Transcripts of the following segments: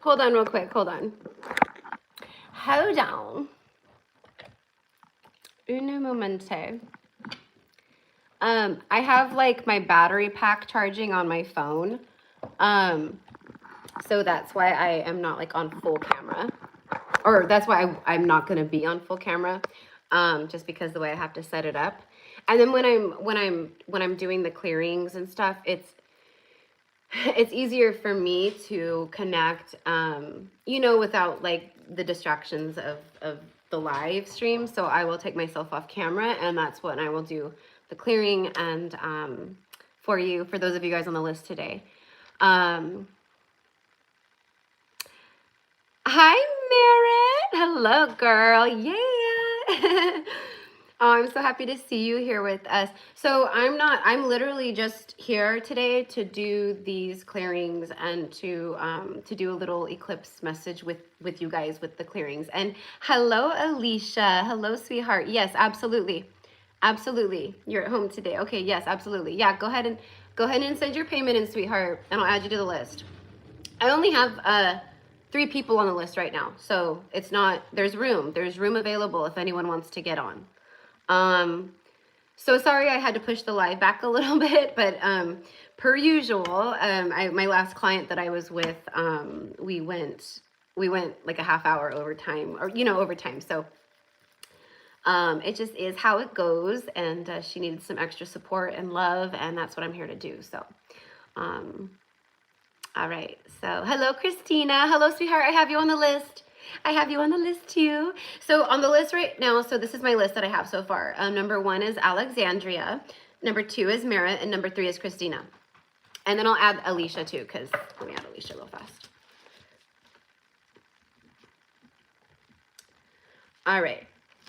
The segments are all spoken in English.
Hold on real quick. Hold on. Hold on. Uno momento. I have like my battery pack charging on my phone. So that's why I am not like on full camera. Or that's why I'm not gonna be on full camera. Just because the way I have to set it up. And then when I'm doing the clearings and stuff, it's easier for me to connect, you know, without like the distractions of the live stream. So I will take myself off camera, and that's when I will do the clearing and for those of you guys on the list today. Hi, Merritt. Hello, girl. Yeah. Oh, I'm so happy to see you here with us. So I'm literally just here today to do these clearings and to do a little eclipse message with you guys with the clearings. And hello, Alicia. Hello, sweetheart. Yes, absolutely. Absolutely. You're at home today. Okay, yes, absolutely. Yeah, go ahead and send your payment in, sweetheart, and I'll add you to the list. I only have 3 people on the list right now, so it's not, there's room available if anyone wants to get on. So sorry I had to push the live back a little bit, but per usual, my last client that I was with, we went like a half hour overtime, or overtime. So it just is how it goes, and she needed some extra support and love, and that's what I'm here to do. So all right, so hello, Christina. Hello, sweetheart. I have you on the list. I have you on the list too. So on the list right now, so this is my list that I have so far. Number 1 is Alexandria. Number 2 is Mara, and number 3 is Christina. And then I'll add Alicia too, because let me add Alicia real fast. All right.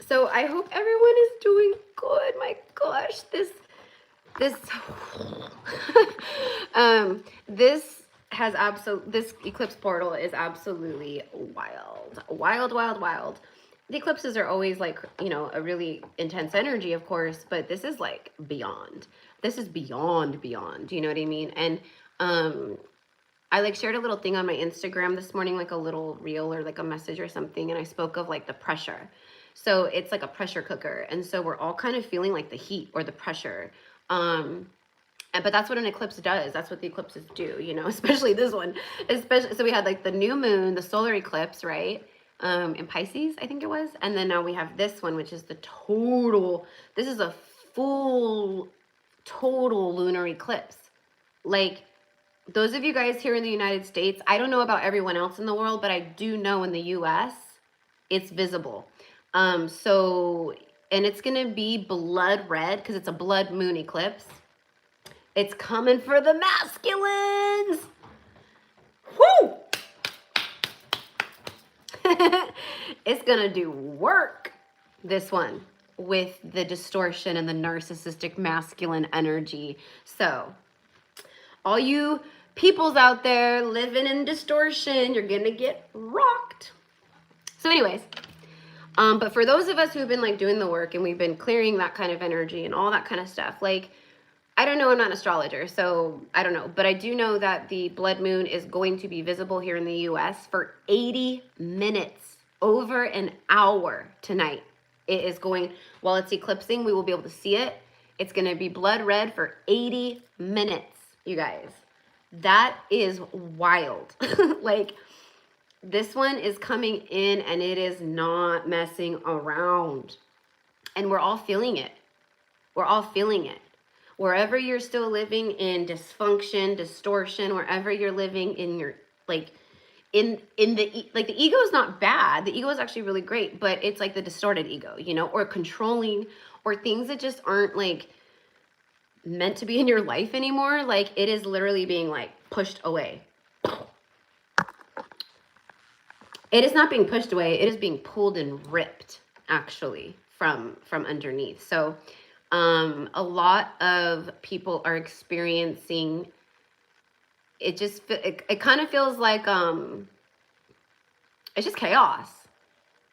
So I hope everyone is doing good. My gosh, this this eclipse portal is absolutely wild. The eclipses are always like, a really intense energy, of course, but this is like beyond. This is beyond, you know what I mean? And I like shared a little thing on my Instagram this morning, like a little reel or like a message or something, and I spoke of like the pressure. So it's like a pressure cooker, and so we're all kind of feeling like the heat or the pressure. But that's what an eclipse does. That's what the eclipses do, especially this one. So we had like the new moon, the solar eclipse, right? In Pisces, I think it was. And then now we have this one, which is this is a full, total lunar eclipse. Like, those of you guys here in the United States, I don't know about everyone else in the world, but I do know in the US, it's visible. And it's going to be blood red because it's a blood moon eclipse. It's coming for the masculines. Woo! It's going to do work, this one, with the distortion and the narcissistic masculine energy. So, all you peoples out there living in distortion, you're going to get rocked. So anyways, but for those of us who've been like doing the work and we've been clearing that kind of energy and all that kind of stuff, like, I don't know, I'm not an astrologer, so I don't know. But I do know that the blood moon is going to be visible here in the US for 80 minutes, over an hour tonight. It is going, while it's eclipsing, we will be able to see it. It's going to be blood red for 80 minutes, you guys. That is wild. Like, this one is coming in and it is not messing around. And we're all feeling it. We're all feeling it. Wherever you're still living in dysfunction, distortion, wherever you're living in your, like, the ego is not bad. The ego is actually really great, but it's like the distorted ego, or controlling, or things that just aren't like meant to be in your life anymore. Like, it is literally being like pushed away. It is not being pushed away. It is being pulled and ripped, actually, from underneath. So a lot of people are experiencing, it kind of feels like, it's just chaos.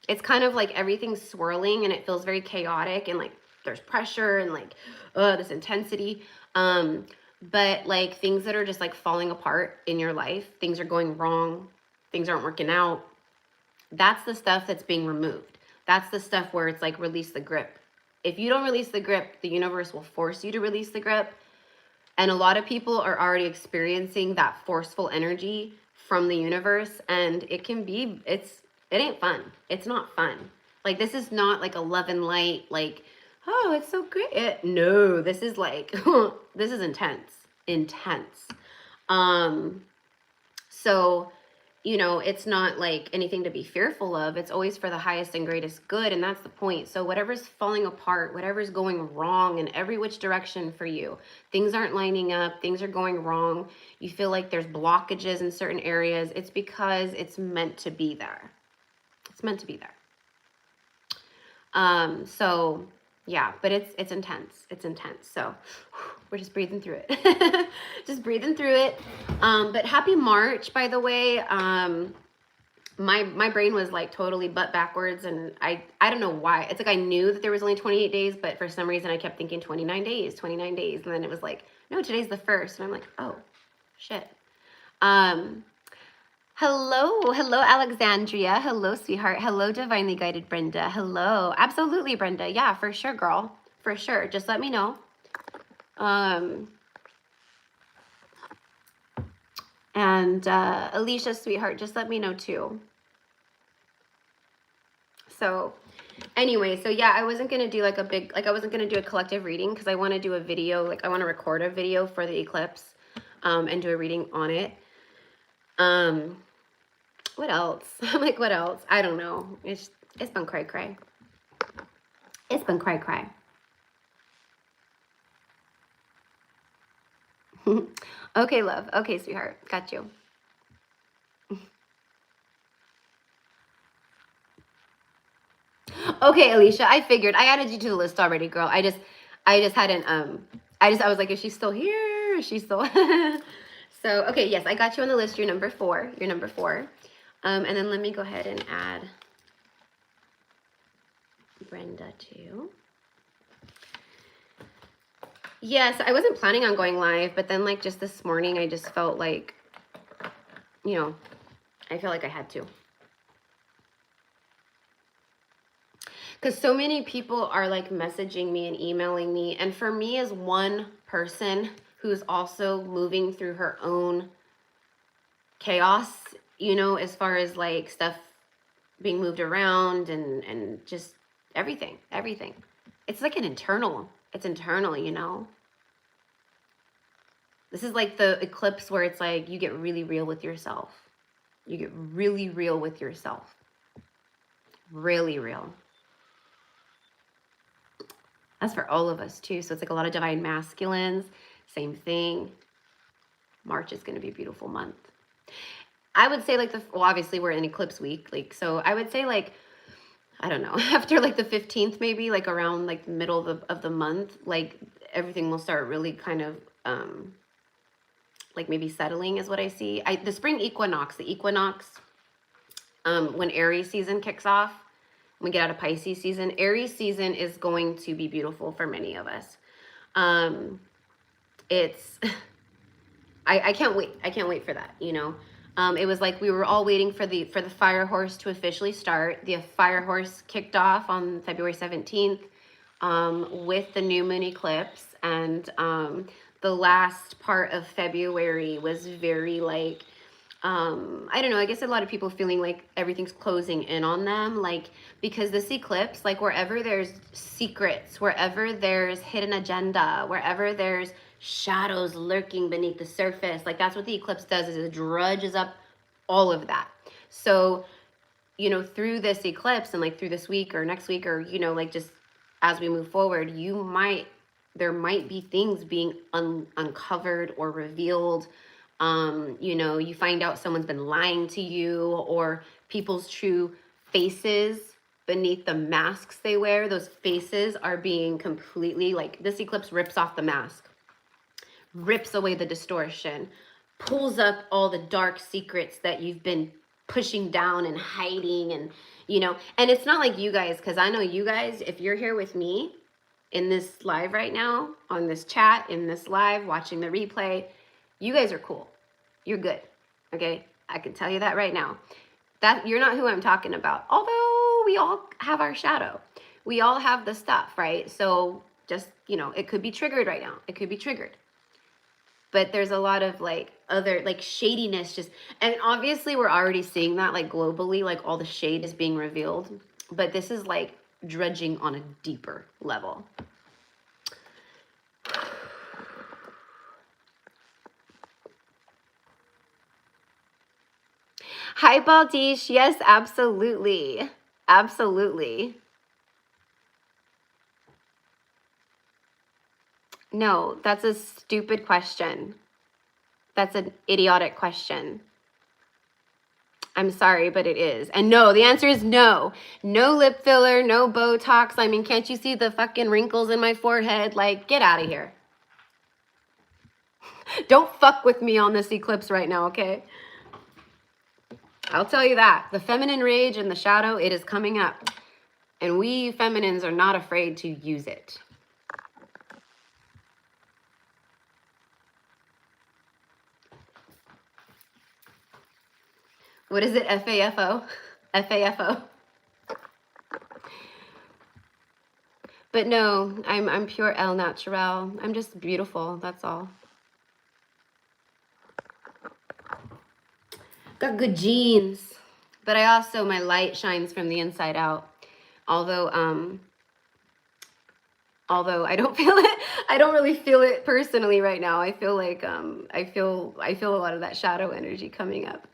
It's kind of like everything's swirling and it feels very chaotic, and like there's pressure and like, this intensity. But like things that are just like falling apart in your life, things are going wrong. things aren't working out. That's the stuff that's being removed. That's the stuff where it's like, release the grip. If you don't release the grip, the universe will force you to release the grip. And a lot of people are already experiencing that forceful energy from the universe. And it can be, it ain't fun. It's not fun. Like, this is not like a love and light, like, oh, it's so great. No, this is like, this is intense. Intense. So, you know, it's not like anything to be fearful of. It's always for the highest and greatest good. And that's the point. So whatever's falling apart, whatever's going wrong in every which direction for you, things aren't lining up, things are going wrong. You feel like there's blockages in certain areas. It's because it's meant to be there. It's meant to be there. So yeah, but it's intense. It's intense. So we're just breathing through it. Just breathing through it. But happy March, by the way. My brain was like totally butt backwards, and I don't know why. It's like I knew that there was only 28 days, but for some reason I kept thinking 29 days, 29 days. And then it was like, no, today's the 1st. And I'm like, oh, shit. Hello, Alexandria. Hello, sweetheart. Hello, divinely guided Brenda. Hello. Absolutely, Brenda. Yeah, for sure, girl. For sure. Just let me know. And Alicia, sweetheart, just let me know too. So anyway, so yeah, I wasn't going to do like a big, like I wasn't going to do a collective reading because I want to do a video, like I want to record a video for the eclipse and do a reading on it. What else? I'm like, what else? I don't know. It's been cray. It's been cray. Okay, love. Okay, sweetheart. Got you. Okay, Alicia, I figured. I added you to the list already, girl. I just hadn't, I was like, is she still here? Is she still? So, okay, yes, I got you on the list. You're number 4. You're number 4. And then let me go ahead and add Brenda too. Yes, I wasn't planning on going live, but then like just this morning, I just felt like, you know, I feel like I had to. Because so many people are like messaging me and emailing me. And for me as one person who's also moving through her own chaos, you know, as far as like stuff being moved around and just everything. It's like it's internal, you know. This is like the eclipse where it's like you get really real with yourself. You get really real with yourself. Really real. That's for all of us too. So it's like a lot of divine masculines. Same thing. March is going to be a beautiful month. I would say like well, obviously we're in eclipse week. Like, so I would say like, I don't know, after like the 15th, maybe like around like the middle of the month, like everything will start really kind of, like maybe settling is what I see. The spring equinox, when Aries season kicks off, when we get out of Pisces season, Aries season is going to be beautiful for many of us. It's, I can't wait. I can't wait for that, you know. It was like we were all waiting for the fire horse to officially start. The fire horse kicked off on February 17th with the new moon eclipse. And the last part of February was very like, I don't know, I guess a lot of people feeling like everything's closing in on them. Like, because this eclipse, like wherever there's secrets, wherever there's hidden agenda, wherever there's shadows lurking beneath the surface, like that's what the eclipse does, is it drudges up all of that. So, you know, through this eclipse and like through this week or next week, or, you know, like just as we move forward, there might be things being uncovered or revealed. You know, you find out someone's been lying to you, or people's true faces beneath the masks they wear. Those faces are being completely, like, this eclipse rips off the mask, rips away the distortion, pulls up all the dark secrets that you've been pushing down and hiding. And, you know, and it's not like you guys, because I know you guys, if you're here with me in this live right now, on this chat, in this live, watching the replay, you guys are cool. You're good. Okay. I can tell you that right now. That you're not who I'm talking about. Although we all have our shadow. We all have the stuff, right? So just, you know, it could be triggered right now. It could be triggered. But there's a lot of like other like shadiness just, and obviously we're already seeing that like globally, like all the shade is being revealed. But this is like dredging on a deeper level. Hi, Baldish. Yes, absolutely. Absolutely. No, that's a stupid question. That's an idiotic question. I'm sorry, but it is. And no, the answer is no. No lip filler, no Botox. I mean, can't you see the fucking wrinkles in my forehead? Like, get out of here. Don't fuck with me on this eclipse right now, okay? I'll tell you that. The feminine rage and the shadow, it is coming up. And we feminines are not afraid to use it. What is it? FAFO? FAFO. But no, I'm pure El Natural. I'm just beautiful, that's all. Got good genes. But I also, my light shines from the inside out. Although I don't feel it, I don't really feel it personally right now. I feel like I feel a lot of that shadow energy coming up.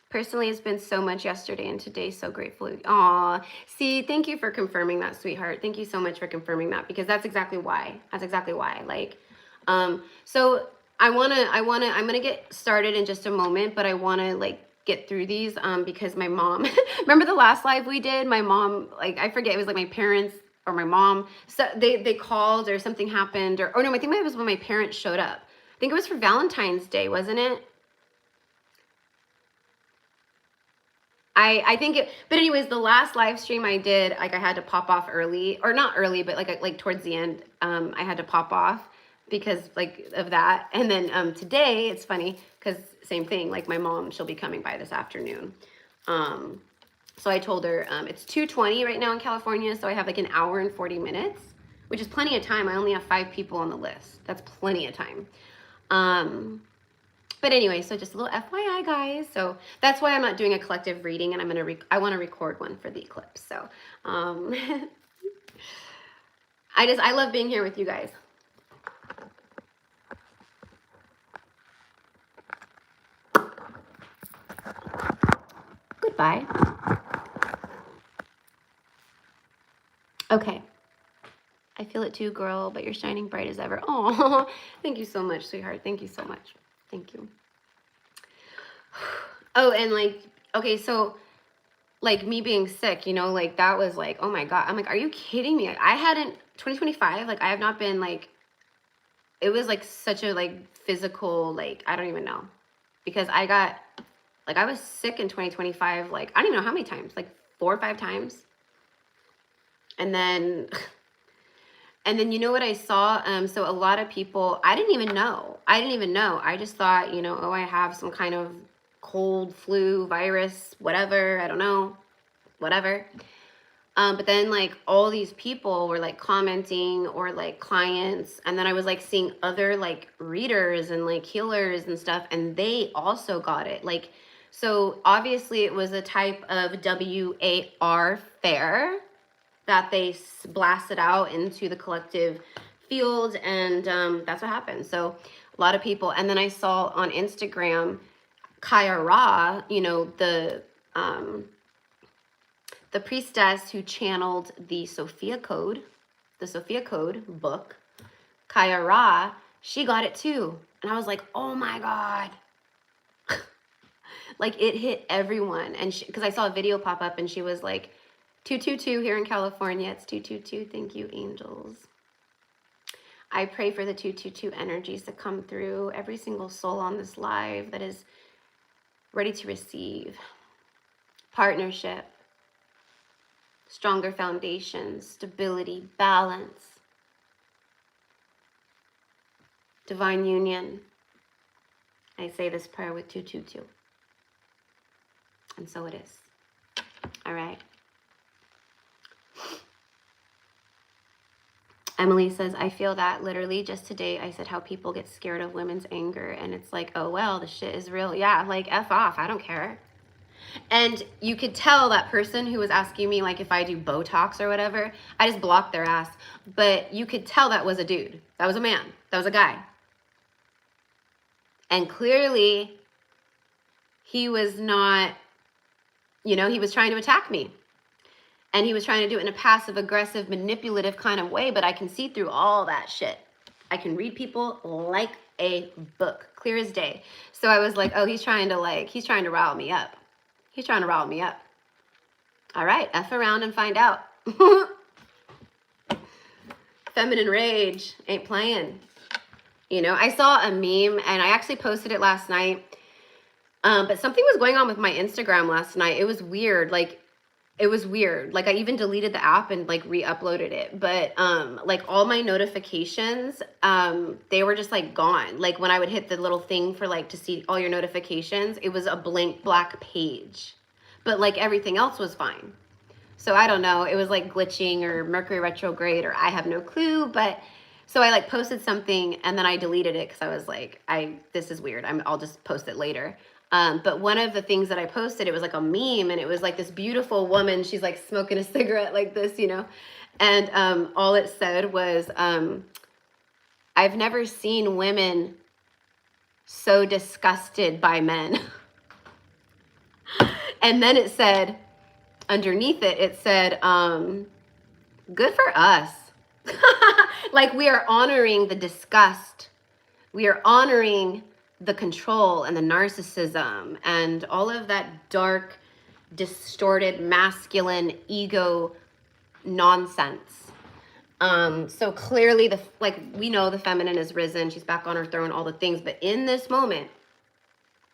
Personally, it's been so much yesterday and today. So grateful. Aw, see, thank you for confirming that, sweetheart. Thank you so much for confirming that, because that's exactly why. That's exactly why. Like, so I'm gonna get started in just a moment, but I wanna like get through these because my mom, remember the last live we did? My mom, like, I forget, it was like my parents or my mom. So they called or something happened, or no, I think it was when my parents showed up. I think it was for Valentine's Day, wasn't it? I think it, but anyways, the last live stream I did, like I had to pop off early, or not early, but like towards the end, I had to pop off because like of that. And then today, it's funny because same thing, like my mom, she'll be coming by this afternoon. So I told her it's 2:20 right now in California, so I have like an hour and 40 minutes, which is plenty of time. I only have 5 people on the list. That's plenty of time. But anyway, so just a little FYI, guys. So that's why I'm not doing a collective reading, and I want to record one for the eclipse. So I love being here with you guys. Goodbye. Okay. I feel it too, girl, but you're shining bright as ever. Oh, thank you so much, sweetheart. Thank you so much. Thank you. Oh, and like, okay, so like me being sick, you know, like that was like, oh my God. I'm like, are you kidding me? Like, I hadn't, 2025, like I have not been like, it was like such a like physical, like, I don't even know. Because I got, like I was sick in 2025, like, I don't even know how many times, like 4 or 5 times. And then you know what I saw? So a lot of people, I didn't even know. I just thought, you know, oh, I have some kind of cold, flu, virus, whatever. I don't know, whatever. But then like all these people were like commenting, or like clients. And then I was like seeing other like readers and like healers and stuff. And they also got it. Like, so obviously it was a type of WAR fair that they blasted out into the collective field, and that's what happened. So a lot of people, and then I saw on Instagram, Kaya Ra, you know, the priestess who channeled the Sophia Code book, Kaya Ra, she got it too. And I was like, oh my God. Like it hit everyone. And because I saw a video pop up and she was like, 222 here in California. It's 222. Thank you, angels. I pray for the 222 energies to come through every single soul on this live that is ready to receive partnership, stronger foundations, stability, balance, divine union, I say this prayer with 222. And so it is. All right. Emily says, I feel that literally just today I said how people get scared of women's anger. And it's like, oh, well, the shit is real. Yeah, like F off. I don't care. And you could tell that person who was asking me, like, if I do Botox or whatever, I just blocked their ass. But you could tell that was a dude. That was a man. That was a guy. And clearly, he was not, you know, he was trying to attack me. And he was trying to do it in a passive, aggressive, manipulative kind of way. But I can see through all that shit. I can read people like a book, clear as day. So I was like, oh, he's trying to rile me up. He's trying to rile me up. All right, F around and find out. Feminine rage ain't playing. You know, I saw a meme and I actually posted it last night. But something was going on with my Instagram last night. It was weird. Like, I even deleted the app and like re-uploaded it. But like all my notifications, they were just like gone. Like when I would hit the little thing for like to see all your notifications, it was a blank black page. But like everything else was fine. So I don't know. It was like glitching or Mercury retrograde or I have no clue. But so I like posted something and then I deleted it because I was like, this is weird. I'll just post it later. But one of the things that I posted, it was like a meme and it was like this beautiful woman. She's like smoking a cigarette like this, you know, and all it said was, I've never seen women so disgusted by men. And then it said, underneath it, it said, good for us. Like we are honoring the disgust. We are honoring the control and the narcissism and all of that dark, distorted, masculine ego nonsense. So clearly we know the feminine is risen. She's back on her throne, all the things. But in this moment,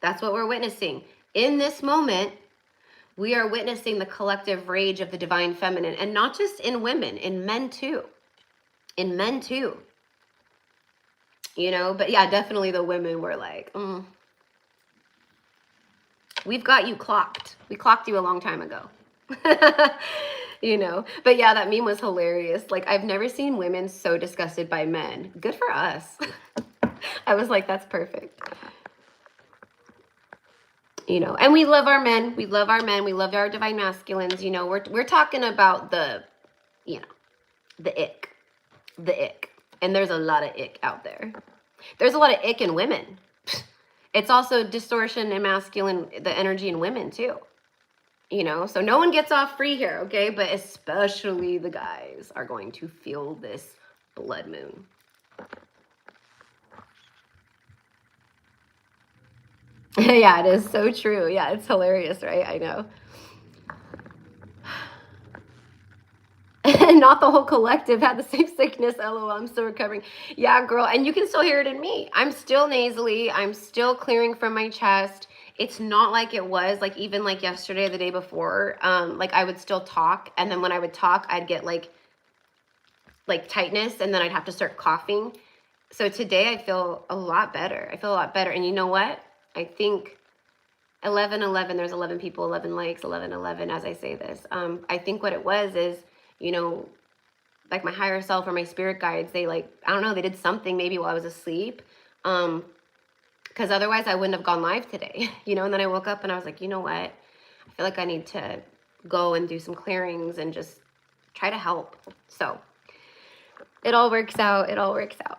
that's what we're witnessing. In this moment, we are witnessing the collective rage of the divine feminine, and not just in women, in men too. In men too. You know, but yeah, definitely the women were like, we've got you clocked. We clocked you a long time ago. You know, but yeah, that meme was hilarious. Like, I've never seen women so disgusted by men. Good for us. I was like, that's perfect. You know, and we love our men. We love our men. We love our divine masculines. You know, we're talking about the, you know, the ick. The ick. And there's a lot of ick out there. There's a lot of ick in women. It's also distortion and masculine, the energy in women too. You know, so no one gets off free here, okay? But especially the guys are going to feel this blood moon. Yeah, it is so true. Yeah, it's hilarious, right? I know. And not the whole collective had the same sickness. LOL, I'm still recovering. Yeah, girl. And you can still hear it in me. I'm still nasally. I'm still clearing from my chest. It's not like it was like even like yesterday, the day before. Like I would still talk. And then when I would talk, I'd get like tightness and then I'd have to start coughing. So today I feel a lot better. I feel a lot better. And you know what? I think 11-11, there's 11 people, 11 likes, 11-11 as I say this. I think what it was is, you know, like my higher self or my spirit guides, they like, I don't know, they did something maybe while I was asleep. Because otherwise I wouldn't have gone live today, you know, and then I woke up and I was like, you know what? I feel like I need to go and do some clearings and just try to help. So it all works out. It all works out.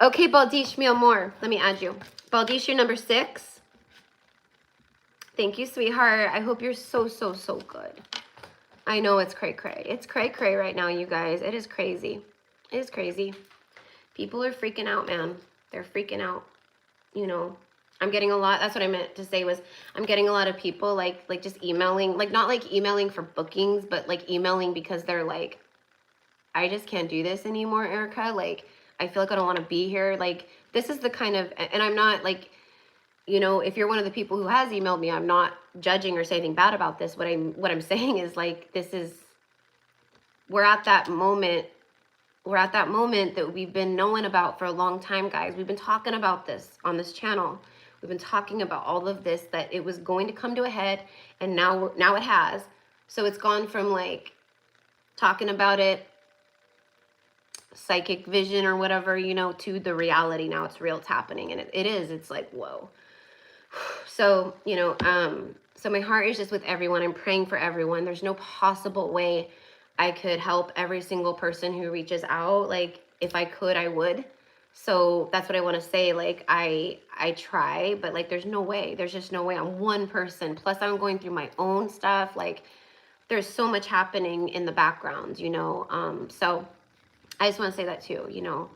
Okay, Baldish, me more. Let me add you. Baldish, you're number 6. Thank you, sweetheart. I hope you're so, so, so good. I know it's cray-cray. It's cray-cray right now, you guys. It is crazy. It is crazy. People are freaking out, man. They're freaking out. You know, I'm getting a lot. That's what I meant to say was I'm getting a lot of people like just emailing, like not like emailing for bookings, but like emailing because they're like, I just can't do this anymore, Erica. Like, I feel like I don't want to be here. Like, this is the kind of, and I'm not like, you know, if you're one of the people who has emailed me, I'm not judging or saying bad about this. What I'm saying is like, we're at that moment that we've been knowing about for a long time, guys. We've been talking about this on this channel. We've been talking about all of this, that it was going to come to a head, and now it has. So it's gone from like talking about it, psychic vision or whatever, you know, to the reality. Now it's real, it's happening, and it is. It's like, whoa. So, you know, so my heart is just with everyone. I'm praying for everyone. There's no possible way I could help every single person who reaches out. Like, if I could, I would. So that's what I want to say. Like, I try, but like, there's no way. There's just no way. I'm one person. Plus, I'm going through my own stuff. Like, there's so much happening in the background, you know. So I just want to say that too, you know.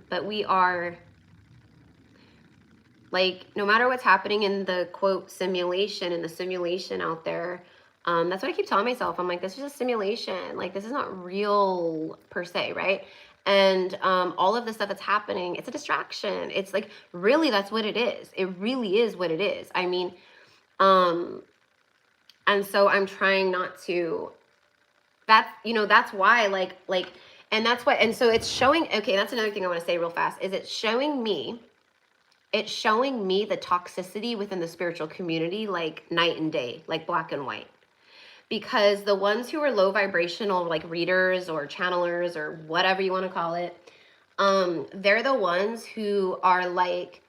But we are, like, no matter what's happening in the quote simulation, in the simulation out there, that's what I keep telling myself. I'm like, this is a simulation. Like, this is not real per se, right? And all of the stuff that's happening, it's a distraction. It's like, really, that's what it is. It really is what it is. I mean, and so I'm trying not to, that's, you know, that's why, like, and that's what, and so it's showing, okay, that's another thing I want to say real fast, is it's showing me the toxicity within the spiritual community, like night and day, like black and white. Because the ones who are low vibrational, like readers or channelers or whatever you want to call it, they're the ones who are like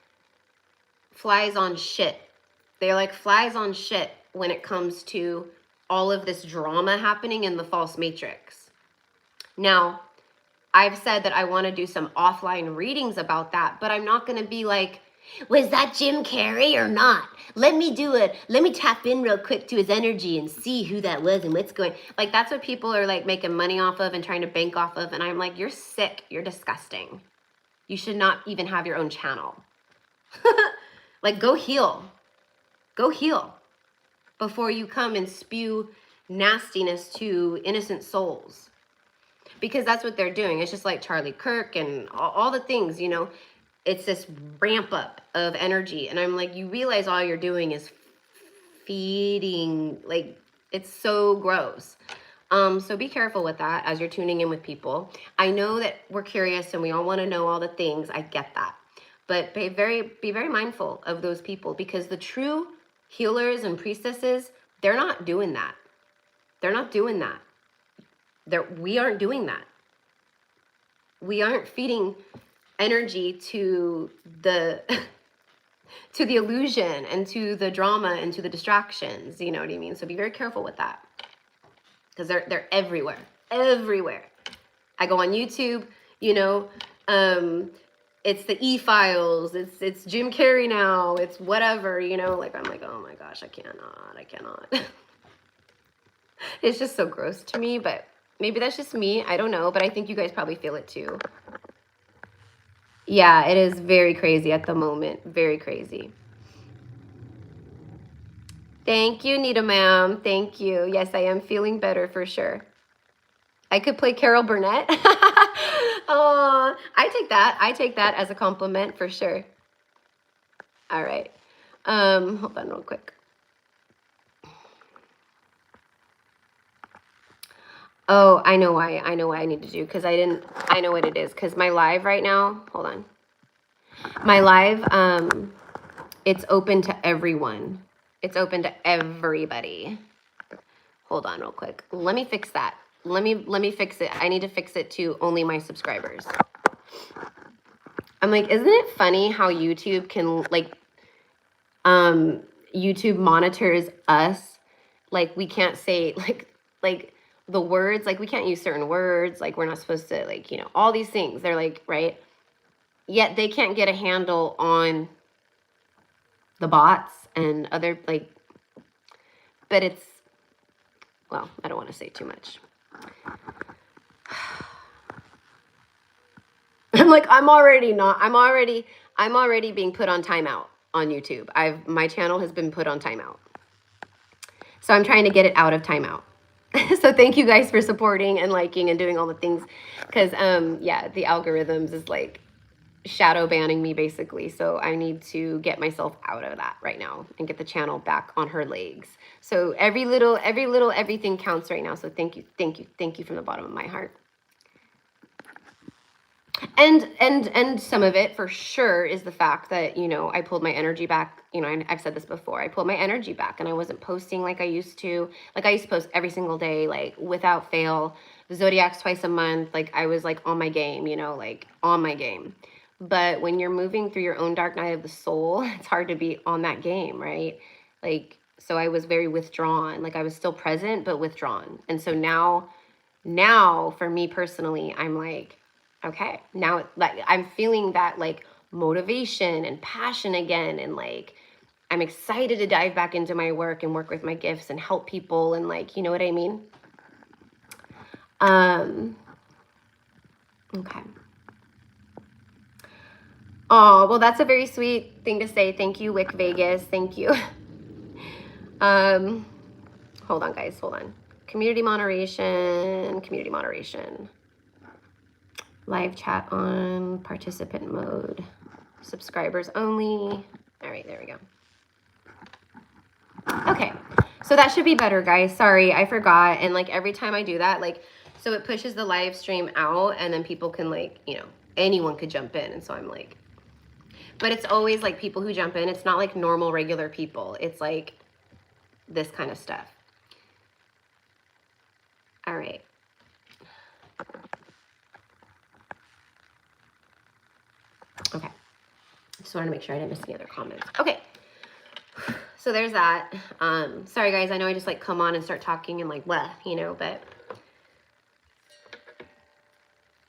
flies on shit. They're like flies on shit when it comes to all of this drama happening in the false matrix. Now, I've said that I want to do some offline readings about that, but I'm not going to be like, was that Jim Carrey or not? Let me tap in real quick to his energy and see who that was and what's going. Like, that's what people are like making money off of and trying to bank off of. And I'm like, you're sick. You're disgusting. You should not even have your own channel. Like, go heal. Go heal before you come and spew nastiness to innocent souls. Because that's what they're doing. It's just like Charlie Kirk and all the things, you know. It's this ramp up of energy. And I'm like, you realize all you're doing is feeding. Like, it's so gross. So be careful with that as you're tuning in with people. I know that we're curious and we all want to know all the things. I get that. But be very mindful of those people, because the true healers and priestesses, they're not doing that. They're not doing that. We aren't doing that. We aren't feeding energy to the to the illusion and to the drama and to the distractions, you know what I mean? So be very careful with that, because they're everywhere. I go on YouTube, you know, it's the E-Files, it's Jim Carrey now, it's whatever, you know, like, I'm like, oh my gosh, I cannot. It's just so gross to me, but maybe that's just me. I don't know, but I think you guys probably feel it too. Yeah, it is very crazy at the moment. Very crazy. Thank you, Nita ma'am. Thank you. Yes, I am feeling better for sure. I could play Carol Burnett. Oh, I take that as a compliment for sure. All right. Hold on real quick. Oh, I know why I need to do, because I know what it is, because my live right now, hold on. My live, it's open to everyone. It's open to everybody. Hold on real quick. Let me fix that. Let me fix it. I need to fix it to only my subscribers. I'm like, isn't it funny how YouTube can, like, YouTube monitors us? Like, we can't say, like, the words, like, we can't use certain words, like, we're not supposed to, like, you know, all these things. They're like, right? Yet they can't get a handle on the bots and other, like, but it's, well, I don't want to say too much. I'm like, I'm already being put on timeout on YouTube. My channel has been put on timeout. So I'm trying to get it out of timeout. So thank you guys for supporting and liking and doing all the things, because yeah, the algorithms is like shadow banning me basically. So I need to get myself out of that right now and get the channel back on her legs. So everything counts right now. So thank you from the bottom of my heart. And some of it for sure is the fact that, you know, I pulled my energy back. You know, I've said this before. I pulled my energy back and I wasn't posting like I used to. Like I used to post every single day, like without fail. Zodiacs twice a month. Like I was like on my game, you know, like on my game. But when you're moving through your own dark night of the soul, it's hard to be on that game, right? Like, so I was very withdrawn. Like I was still present, but withdrawn. And so now for me personally, I'm like, okay, now like I'm feeling that like motivation and passion again, and like I'm excited to dive back into my work and work with my gifts and help people, and like, you know what I mean? Okay. Oh, well, that's a very sweet thing to say. Thank you, Wick Vegas. Thank you. Hold on, guys. Hold on. Community moderation. Community moderation. Live chat on. Participant mode. Subscribers only. All right, there we go. Okay, so that should be better, guys. Sorry, I forgot. And like every time I do that, like, so it pushes the live stream out and then people can like, you know, anyone could jump in. And so I'm like, but it's always like people who jump in. It's not like normal, regular people. It's like this kind of stuff. All right. Okay. Just wanted to make sure I didn't miss any other comments. Okay. So there's that. Sorry guys, I know I just like come on and start talking and like, blah, you know, but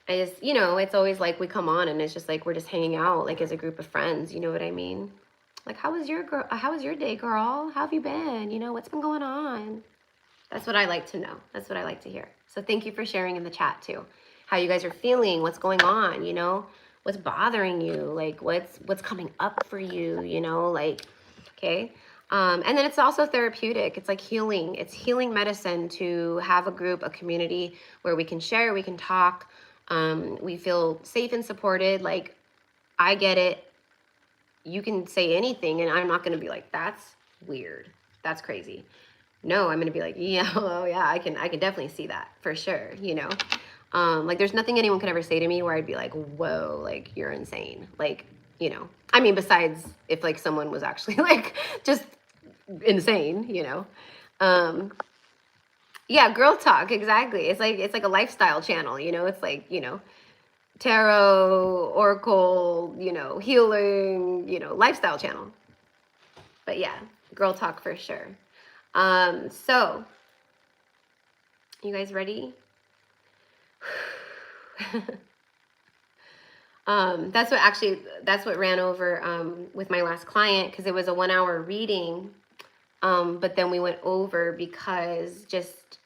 I just, you know, it's always like we come on and it's just like we're just hanging out like as a group of friends, you know what I mean? Like, how was your day, girl? How have you been? You know, what's been going on? That's what I like to know. That's what I like to hear. So thank you for sharing in the chat too. How you guys are feeling, what's going on, you know? What's bothering you? Like what's coming up for you, you know? Like, okay. And then it's also therapeutic. It's like healing. It's healing medicine to have a group, a community where we can share, we can talk. We feel safe and supported. Like, I get it. You can say anything and I'm not going to be like, that's weird. That's crazy. No, I'm going to be like, yeah, oh yeah, I can definitely see that for sure. You know, like there's nothing anyone could ever say to me where I'd be like, whoa, like you're insane. Like, you know, I mean, besides if like someone was actually like just insane, you know. Yeah, girl talk, exactly. It's like a lifestyle channel, you know. It's like, you know, tarot, oracle, you know, healing, you know, lifestyle channel. But yeah, girl talk for sure. So you guys ready? That's what ran over with my last client, because it was a 1 hour reading. But then we went over because just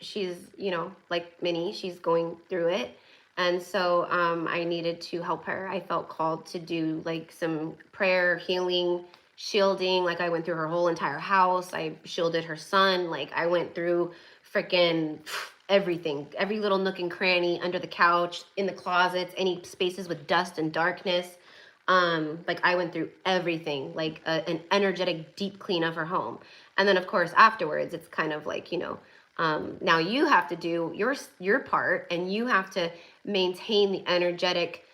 she's, you know, like Minnie, she's going through it. And so I needed to help her. I felt called to do like some prayer, healing, shielding. Like I went through her whole entire house. I shielded her son. Like I went through freaking everything, every little nook and cranny, under the couch, in the closets, any spaces with dust and darkness. Like I went through everything, like an energetic deep clean of her home. And then of course afterwards it's kind of like, you know, now you have to do your part, and you have to maintain the energetic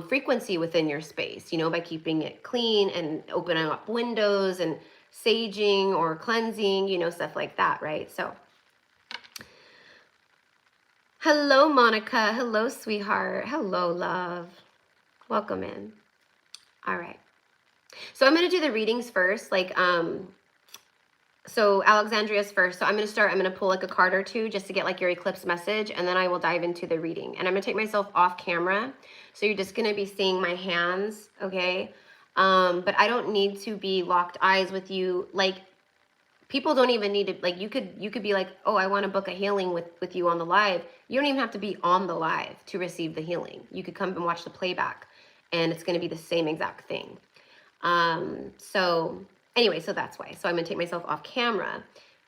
frequency within your space, you know, by keeping it clean and opening up windows and saging or cleansing, you know, stuff like that, right? So hello, Monica. Hello, sweetheart. Hello, love. Welcome in. All right. So I'm going to do the readings first. Like, so Alexandria's first. So I'm going to pull like a card or two just to get like your eclipse message. And then I will dive into the reading. And I'm going to take myself off camera. So you're just going to be seeing my hands. Okay. But I don't need to be locked eyes with you. Like, people don't even need to, like, you could be like, oh, I want to book a healing with you on the live. You don't even have to be on the live to receive the healing. You could come and watch the playback and it's going to be the same exact thing. So anyway, so that's why. So I'm going to take myself off camera,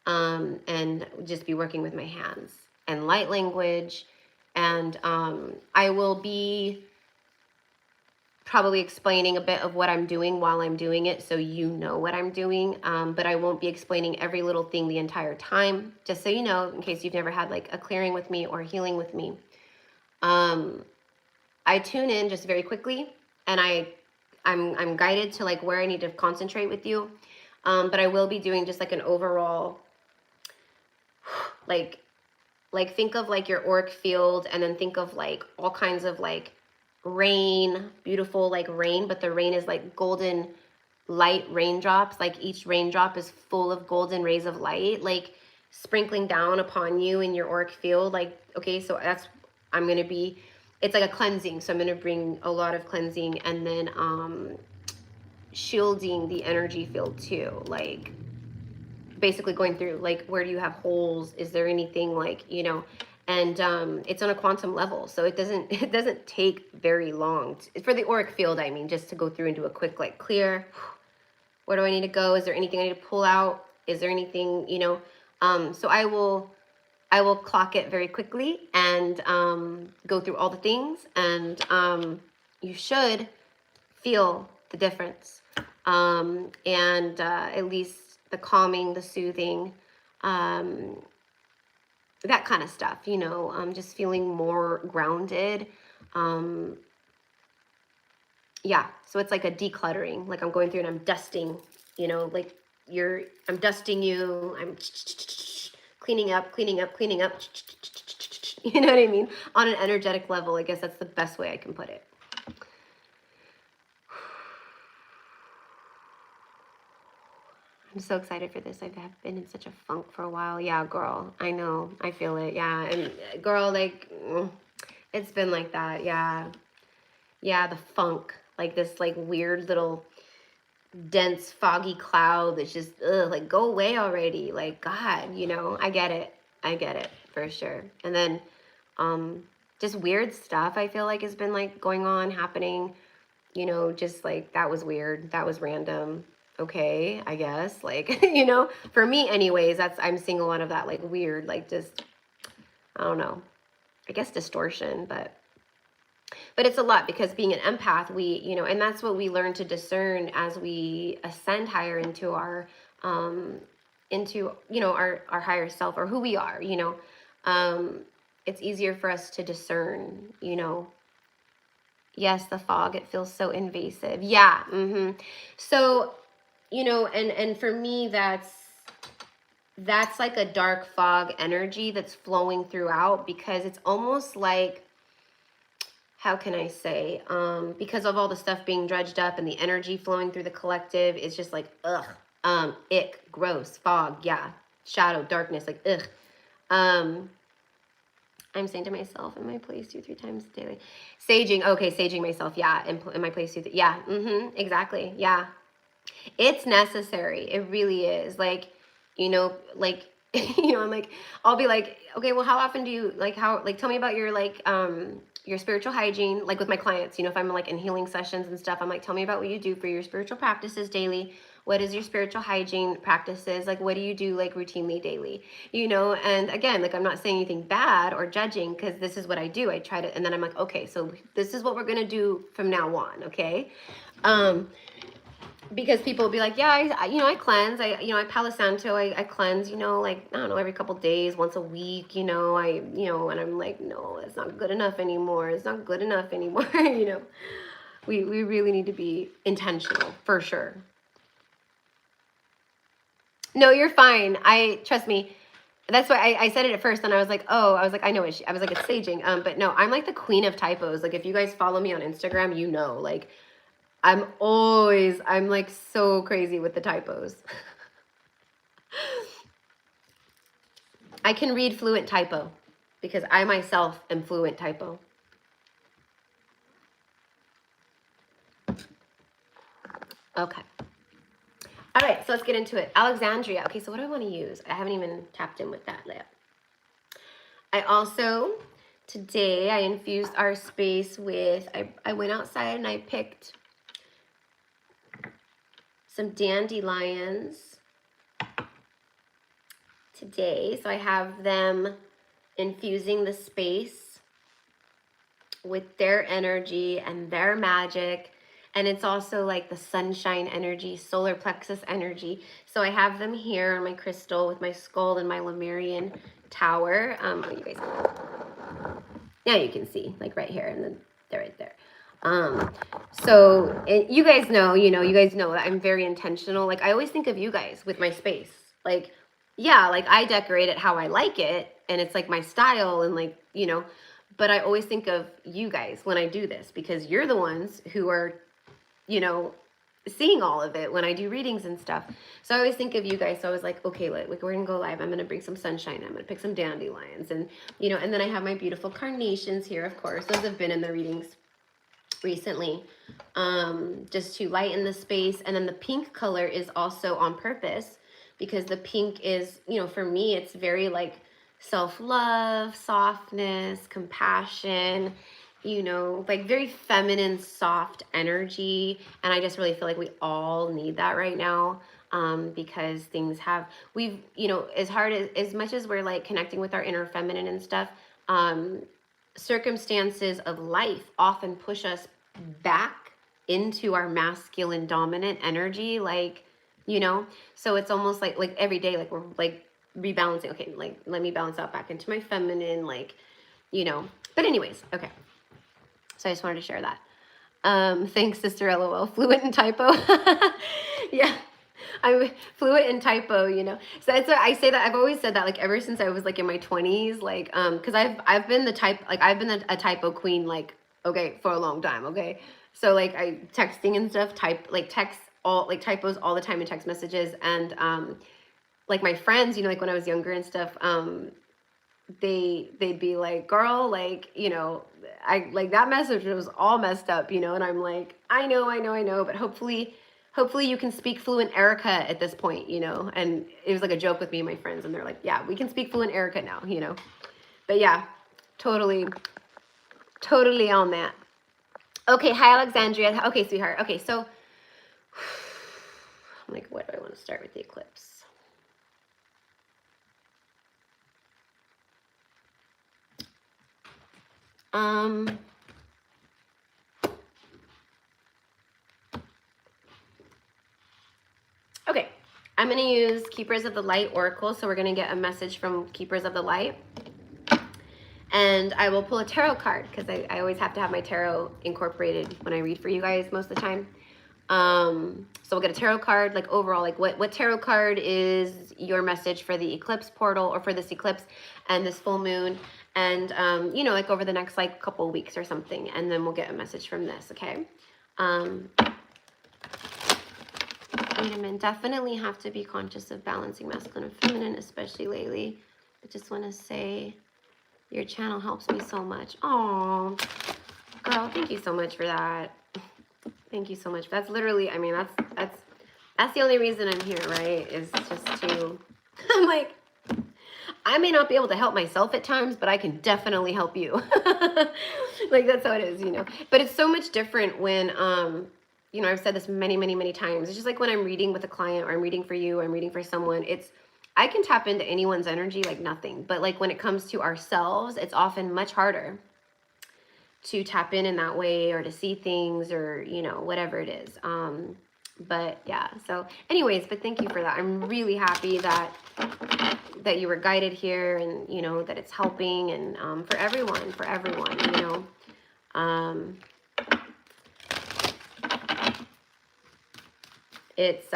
and just be working with my hands and light language. And, I will be probably explaining a bit of what I'm doing while I'm doing it, so you know what I'm doing, but I won't be explaining every little thing the entire time, just so you know, in case you've never had like a clearing with me or healing with me. I tune in just very quickly, and I'm guided to like where I need to concentrate with you. But I will be doing just like an overall, like think of like your auric field, and then think of like all kinds of like rain, beautiful like rain, but the rain is like golden light raindrops. Like each raindrop is full of golden rays of light, like sprinkling down upon you in your auric field. Like, okay, so that's, I'm going to be, it's like a cleansing. So I'm going to bring a lot of cleansing, and then shielding the energy field too. Like basically going through like, where do you have holes? Is there anything like, you know, and it's on a quantum level. So it doesn't take very long for the auric field. I mean, just to go through and do a quick like clear. Where do I need to go? Is there anything I need to pull out? Is there anything, you know? So I will clock it very quickly and go through all the things, and you should feel the difference. And at least the calming, the soothing, that kind of stuff, you know, just feeling more grounded. Yeah, so it's like a decluttering, like I'm going through and I'm dusting, you know, like I'm dusting you, I'm cleaning up, you know what I mean? On an energetic level, I guess that's the best way I can put it. I'm so excited for this. I've been in such a funk for a while. Yeah, girl, I know, I feel it. Yeah, and girl, like, it's been like that. Yeah, the funk, like this like weird little dense foggy cloud that's just like, go away already. Like, God, you know, I get it for sure. And then just weird stuff I feel like has been like going on, happening, you know, just like, that was weird, that was random. Okay, I guess, like, you know, for me anyways, I'm seeing a lot of that like weird, like just, I don't know, I guess distortion, but it's a lot, because being an empath, we, you know, and that's what we learn to discern as we ascend higher into our, you know, our higher self, or who we are, you know. It's easier for us to discern, you know. Yes, the fog, it feels so invasive. Yeah. So, you know, and for me, that's like a dark fog energy that's flowing throughout, because it's almost like, how can I say, because of all the stuff being dredged up and the energy flowing through the collective, it's just like, ugh, ick, gross, fog, yeah, shadow, darkness, like, ugh. I'm saying to myself, in my place 2-3 times daily. Saging, okay, saging myself, yeah, in my place 2, yeah, exactly, yeah. It's necessary, it really is, like, you know, like, you know, I'm like, I'll be like, okay, well, how often do you, like, tell me about your, like, your spiritual hygiene, like with my clients, you know, if I'm like in healing sessions and stuff, I'm like, tell me about what you do for your spiritual practices daily. What is your spiritual hygiene practices? Like, what do you do like routinely daily, you know? And again, like, I'm not saying anything bad or judging, because this is what I do. I try to, and then I'm like, okay, so this is what we're going to do from now on. Okay. Because people will be like, yeah, you know, I cleanse, you know, I Palo Santo, I cleanse, you know, like, I don't know, every couple days, once a week, you know, you know, and I'm like, no, it's not good enough anymore. It's not good enough anymore. You know, we really need to be intentional, for sure. No, you're fine. Trust me. That's why I said it at first, and I was like, oh, I know it. I was like, it's saging. But no, I'm like the queen of typos. Like, if you guys follow me on Instagram, you know, like, I'm like so crazy with the typos. I can read fluent typo, because I myself am fluent typo. Okay. All right, so let's get into it. Alexandria. Okay, so what do I want to use? I haven't even tapped in with that yet. I also, today, I infused our space with, I went outside and I picked some dandelions today. So I have them infusing the space with their energy and their magic. And it's also like the sunshine energy, solar plexus energy. So I have them here on my crystal with my skull and my Lemurian tower. Oh, you guys, now you can see, like right here, and then there, right there. So you guys know, you guys know that I'm very intentional. Like I always think of you guys with my space. Like, yeah, like I decorate it how I like it, and it's like my style, and like, but I always think of you guys when I do this, because you're the ones who are, seeing all of it when I do readings and stuff. So I always think of you guys. So I was like, okay, like we're gonna go live. I'm gonna bring some sunshine. I'm gonna pick some dandelions, and and then I have my beautiful carnations here. Of course, those have been in the readings recently, just to lighten the space. And then the pink color is also on purpose, because the pink is, for me, it's very like self-love, softness, compassion, like very feminine, soft energy. And I just really feel like we all need that right now, because things have, as much as we're like connecting with our inner feminine and stuff, circumstances of life often push us back into our masculine dominant energy, like, so it's almost like every day, like we're like rebalancing. Okay, like let me balance out back into my feminine, like, but anyways, okay. So I just wanted to share that. Thanks, Sister LOL. Fluent in typo. Yeah. I'm fluent in typo, So that's what I say that. I've always said that, like ever since I was like in my 20s, like because I've been a typo queen, like, okay, for a long time, okay. So like I texting and stuff, text all like typos all the time in text messages, and like my friends, like when I was younger and stuff, they'd be like, girl, like, I like that message was all messed up, and I'm like, I know, but hopefully you can speak fluent Erica at this point, and it was like a joke with me and my friends, and they're like, yeah, we can speak fluent Erica now, but yeah, totally on that. Okay, hi Alexandria. Okay, sweetheart. Okay, so I'm like, what do I want to start with the eclipse? Okay, I'm going to use Keepers of the Light Oracle, so we're going to get a message from Keepers of the Light. And I will pull a tarot card, because I always have to have my tarot incorporated when I read for you guys most of the time. So we'll get a tarot card, like overall, like what tarot card is your message for the eclipse portal, or for this eclipse and this full moon, and like over the next like couple weeks or something, and then we'll get a message from this. Okay. Wait a minute. Definitely have to be conscious of balancing masculine and feminine, especially lately. I just want to say your channel helps me so much. Oh, girl, thank you so much for that. Thank you so much. That's literally, I mean, that's the only reason I'm here, right? Is just to, I'm like, I may not be able to help myself at times, but I can definitely help you. Like, that's how it is, But it's so much different when, I've said this many, many, many times. It's just like when I'm reading with a client, or I'm reading for you, or I'm reading for someone, I can tap into anyone's energy like nothing. But like when it comes to ourselves, it's often much harder to tap in that way, or to see things, or, whatever it is. But yeah, so anyways, but thank you for that. I'm really happy that you were guided here, and, that it's helping, and for everyone, it's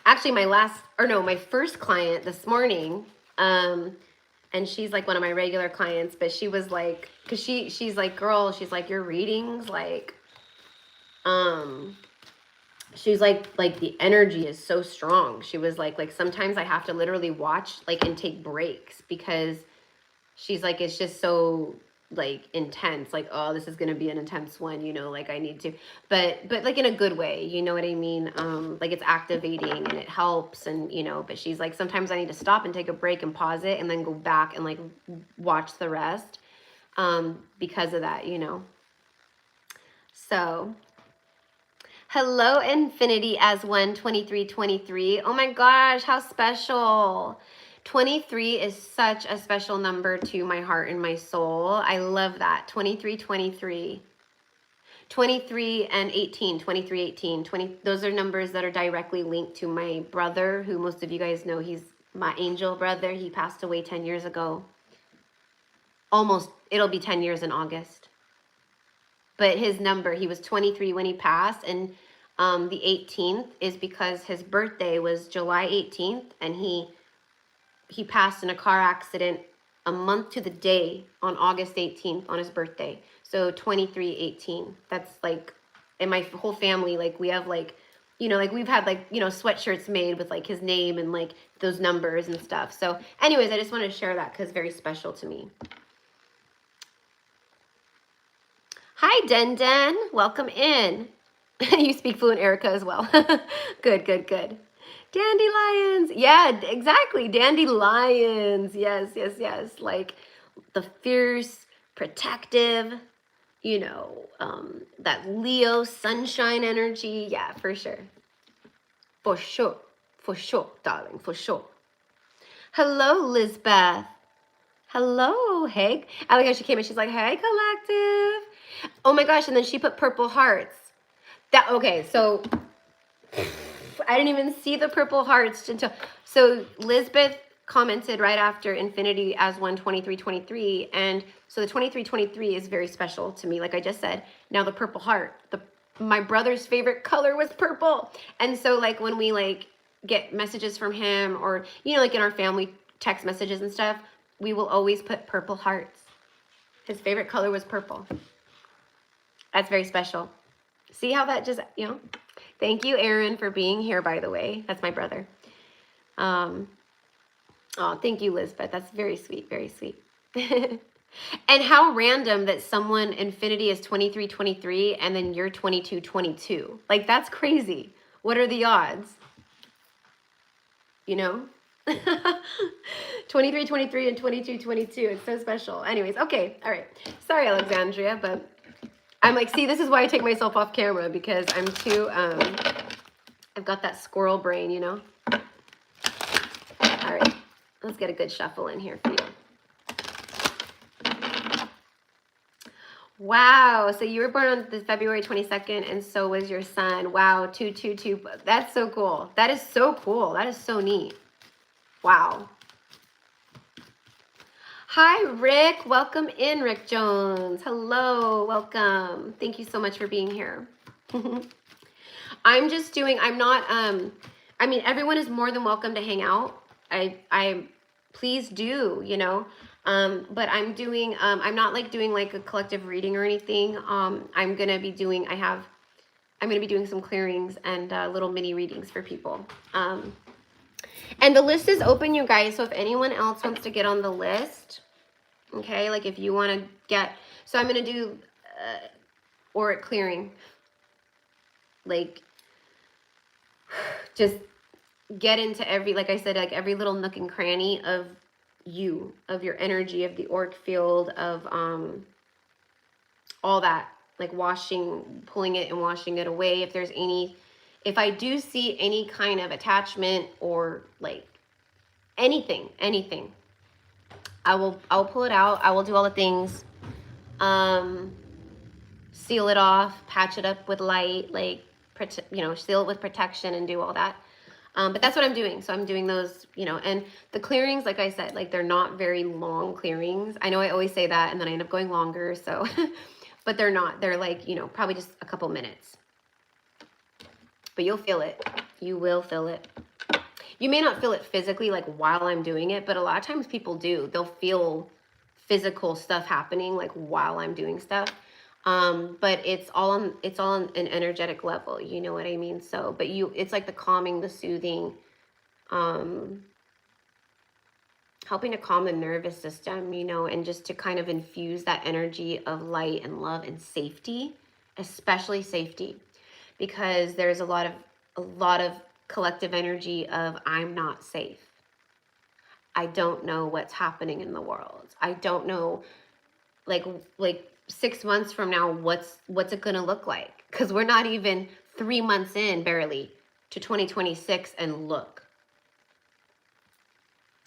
actually my first client this morning, and she's like one of my regular clients, but she was like, because she's like, girl, she's like, your readings, like, she's like the energy is so strong. She was like sometimes I have to literally watch, like, and take breaks, because she's like, it's just so like intense, like, oh, this is gonna be an intense one, like I need to, but like in a good way, you know what I mean? Like it's activating and it helps, and but she's like, sometimes I need to stop and take a break and pause it, and then go back and like watch the rest, because of that, So hello, Infinity as 12323. Oh my gosh, how special. 23 is such a special number to my heart and my soul. I love that. 2323. 23 and 18, 23, 18, 20. Those are numbers that are directly linked to my brother, who most of you guys know, he's my angel brother. He passed away 10 years ago. It'll be 10 years in August. But his number, he was 23 when he passed, and the 18th is because his birthday was July 18th, and he passed in a car accident a month to the day on August 18th on his birthday. So 23/18. That's like, in my whole family, like we have like, you know, like we've had like, you know, sweatshirts made with like his name and like those numbers and stuff. So anyways, I just wanted to share that because it's very special to me. Hi, Den Den. Welcome in. You speak fluent Erica as well. Good, good, good. Dandelions. Yeah, exactly. Dandelions. Yes, yes, yes. Like the fierce, protective, you know, that Leo sunshine energy. Yeah, for sure. For sure. For sure, darling. For sure. Hello, Lizbeth. Hello, hey. I like how she came in. She's like, hey, collective. Oh my gosh. And then she put purple hearts. That, okay, so I didn't even see the purple hearts until, so Lisbeth commented right after Infinity as 12323, and so the 2323 is very special to me, like I just said. Now the purple heart, my brother's favorite color was purple, and so like when we like get messages from him, or you know, like in our family text messages and stuff, we will always put purple hearts. His favorite color was purple. That's very special. See how that just, you know. Thank you, Aaron, for being here, by the way. That's my brother. Oh, thank you, Lisbeth. That's very sweet, very sweet. And how random that someone Infinity is 2323 and then you're 2222. Like, that's crazy. What are the odds? You know? 2323 and 2222. It's so special. Anyways, okay. All right. Sorry, Alexandria, but I'm like, see, this is why I take myself off camera, because I'm too, I've got that squirrel brain, you know? All right, let's get a good shuffle in here for you. Wow, so you were born on the February 22nd, and so was your son. Wow, 222. That's so cool. That is so cool. That is so neat. Wow. Hi, Rick. Welcome in, Rick Jones. Hello, welcome. Thank you so much for being here. I'm just doing, I'm not, I mean, everyone is more than welcome to hang out. Please do, you know, but I'm doing, I'm not like doing like a collective reading or anything. I'm going to be doing, I'm going to be doing some clearings and little mini readings for people. And the list is open, you guys. So if anyone else wants to get on the list, okay, like if you want to get, so I'm going to do Auric clearing, like just get into every, like I said, like every little nook and cranny of you, of your energy, of the Auric field, of all that, like pulling it and washing it away. If there's any, if I do see any kind of attachment or like anything, I'll pull it out. I will do all the things, seal it off, patch it up with light, like, you know, seal it with protection and do all that. But that's what I'm doing. So I'm doing those, you know, and the clearings, like I said, like they're not very long clearings. I know I always say that and then I end up going longer. So, but they're not, they're like, you know, probably just a couple minutes, but you'll feel it. You will feel it. You may not feel it physically, like while I'm doing it, but a lot of times people do. They'll feel physical stuff happening, like while I'm doing stuff. But it's all on an energetic level. You know what I mean? So, but it's like the calming, the soothing, helping to calm the nervous system, you know, and just to kind of infuse that energy of light and love and safety, especially safety, because there's a lot of collective energy of I'm not safe. I don't know what's happening in the world. I don't know, like 6 months from now, what's it gonna look like? Because we're not even 3 months in, barely, to 2026, and look,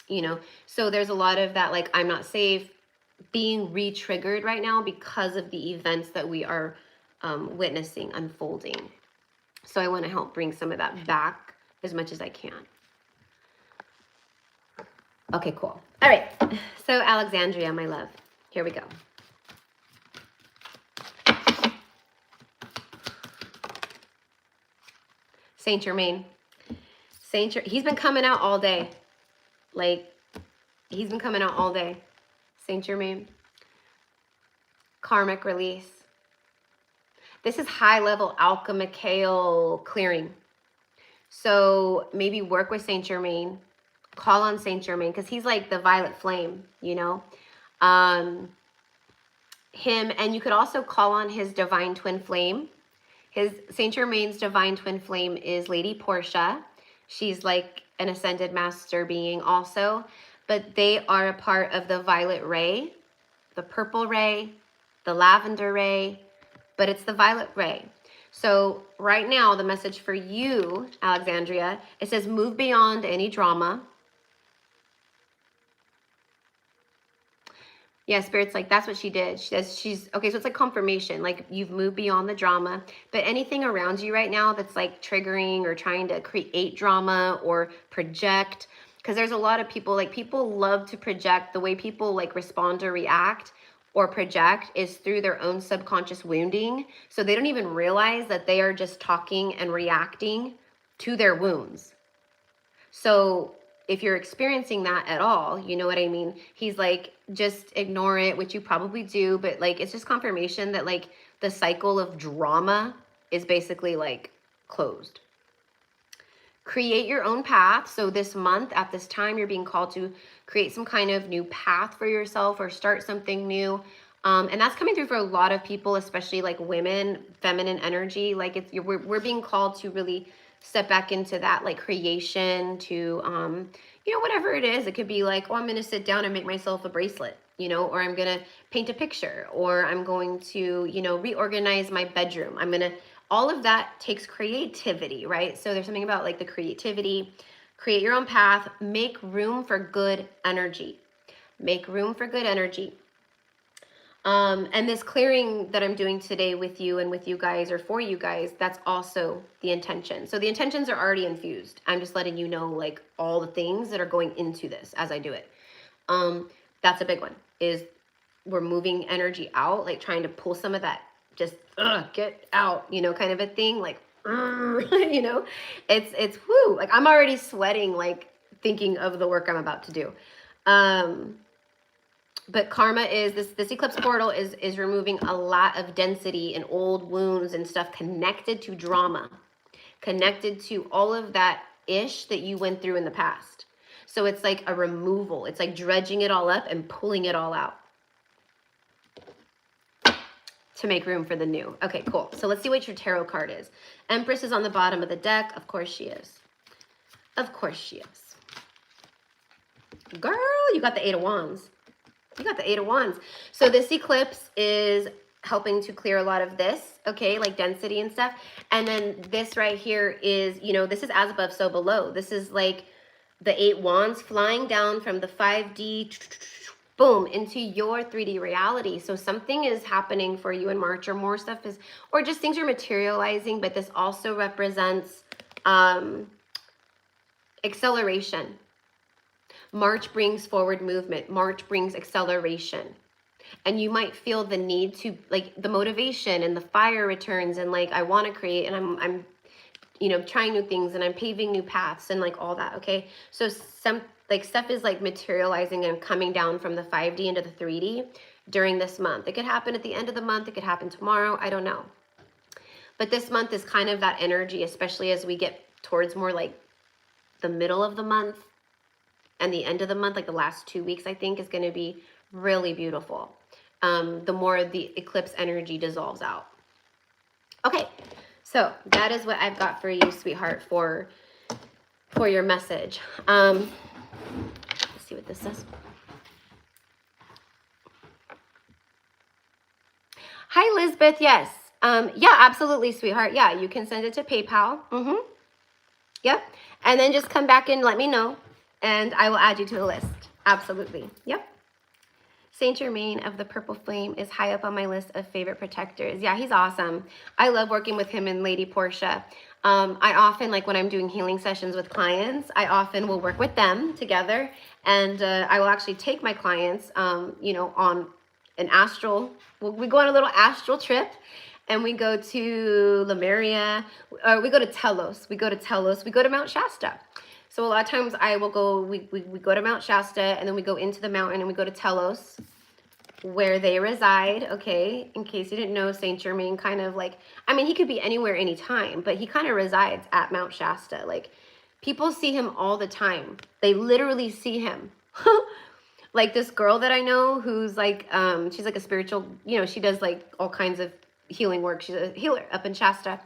you know. So there's a lot of that, like I'm not safe, being re-triggered right now because of the events that we are witnessing unfolding. So I want to help bring some of that back as much as I can. Okay, cool. All right. So Alexandria, my love, here we go. Saint Germain. He's been coming out all day. Like, he's been coming out all day. Saint Germain. Karmic release. This is high-level alchemical clearing. So maybe work with Saint Germain. Call on Saint Germain, because he's like the violet flame, you know? Him, and you could also call on his divine twin flame. His Saint Germain's divine twin flame is Lady Portia. She's like an ascended master being also, but they are a part of the violet ray, the purple ray, the lavender ray, but it's the violet ray. So right now, the message for you, Alexandria, it says move beyond any drama. Yeah, Spirit's like, that's what she did. She says okay, so it's like confirmation, like you've moved beyond the drama, but anything around you right now that's like triggering or trying to create drama or project, because there's a lot of people, like people love to project. The way people like respond or react or project is through their own subconscious wounding. So they don't even realize that they are just talking and reacting to their wounds. So if you're experiencing that at all, you know what I mean? He's like, just ignore it, which you probably do, but like, it's just confirmation that like the cycle of drama is basically like closed. Create your own path. So this month at this time, you're being called to create some kind of new path for yourself or start something new. And that's coming through for a lot of people, especially like women, feminine energy. Like we're being called to really step back into that like creation to, you know, whatever it is. It could be like, oh, I'm going to sit down and make myself a bracelet, you know, or I'm going to paint a picture, or I'm going to, you know, reorganize my bedroom. All of that takes creativity, right? So there's something about like the creativity, create your own path, make room for good energy, make room for good energy. And this clearing that I'm doing today with you and with you guys, or for you guys, that's also the intention. So the intentions are already infused. I'm just letting you know like all the things that are going into this as I do it. That's a big one, is we're moving energy out, like trying to pull some of that, just get out, you know, kind of a thing, like, you know, it's whoo, like I'm already sweating, like thinking of the work I'm about to do. But karma is this eclipse portal is removing a lot of density and old wounds and stuff connected to drama, connected to all of that ish that you went through in the past. So it's like a removal. It's like dredging it all up and pulling it all out to make room for the new. Okay, cool. So let's see what your tarot card is. Empress is on the bottom of the deck. Of course she is. Of course she is. Girl, you got the Eight of Wands. You got the Eight of Wands. So this eclipse is helping to clear a lot of this, okay, like density and stuff. And then this right here is, you know, this is as above, so below. This is like the Eight Wands flying down from the 5D, boom, into your 3D reality. So something is happening for you in March, or more stuff is, or just things are materializing, but this also represents acceleration. March brings forward movement. March brings acceleration. And you might feel the need to, like, the motivation and the fire returns, and like, I want to create, and I'm, you know, trying new things, and I'm paving new paths and like all that. Okay. So some like stuff is like materializing and coming down from the 5D into the 3D during this month. It could happen at the end of the month. It could happen tomorrow. I don't know. But this month is kind of that energy, especially as we get towards more like the middle of the month and the end of the month, like the last 2 weeks, I think is going to be really beautiful. The more the eclipse energy dissolves out. Okay, so that is what I've got for you, sweetheart, for your message. Let's see what this says. Hi, Lisbeth. Yes. Yeah, absolutely, sweetheart. Yeah, you can send it to PayPal. Yep. And then just come back and let me know, and I will add you to the list. Absolutely. Yep. Saint Germain of the Purple Flame is high up on my list of favorite protectors. Yeah, he's awesome. I love working with him and Lady Portia. I often, like when I'm doing healing sessions with clients, I often will work with them together, and I will actually take my clients, you know, on an astral, we go on a little astral trip, and we go to Lemuria, or we go to Telos. We go to Mount Shasta. So a lot of times I will go, we go to Mount Shasta, and then we go into the mountain and we go to Telos, where they reside, okay? In case you didn't know, Saint Germain kind of like, I mean, he could be anywhere, anytime, but he kind of resides at Mount Shasta. Like, people see him all the time. They literally see him. Like this girl that I know who's like, she's like a spiritual, you know, she does like all kinds of healing work. She's a healer up in Shasta.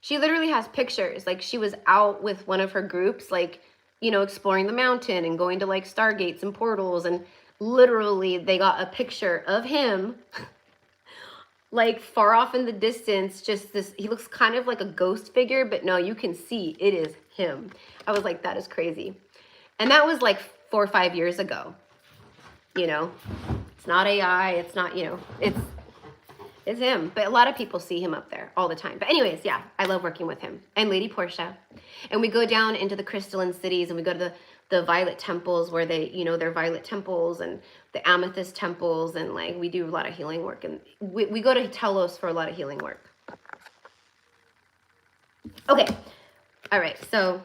She literally has pictures. Like, she was out with one of her groups, like, you know, exploring the mountain and going to like stargates and portals, and literally they got a picture of him like far off in the distance, just this, he looks kind of like a ghost figure, but no, you can see it is him. I was like, that is crazy. And that was like 4 or 5 years ago. You know, it's not AI, it's not, you know, it's him. But a lot of people see him up there all the time. But anyways, yeah, I love working with him and Lady Portia. And we go down into the crystalline cities, and we go to the violet temples where they, you know, they're violet temples, and the amethyst temples, and like we do a lot of healing work. And we go to Telos for a lot of healing work. Okay. All right. So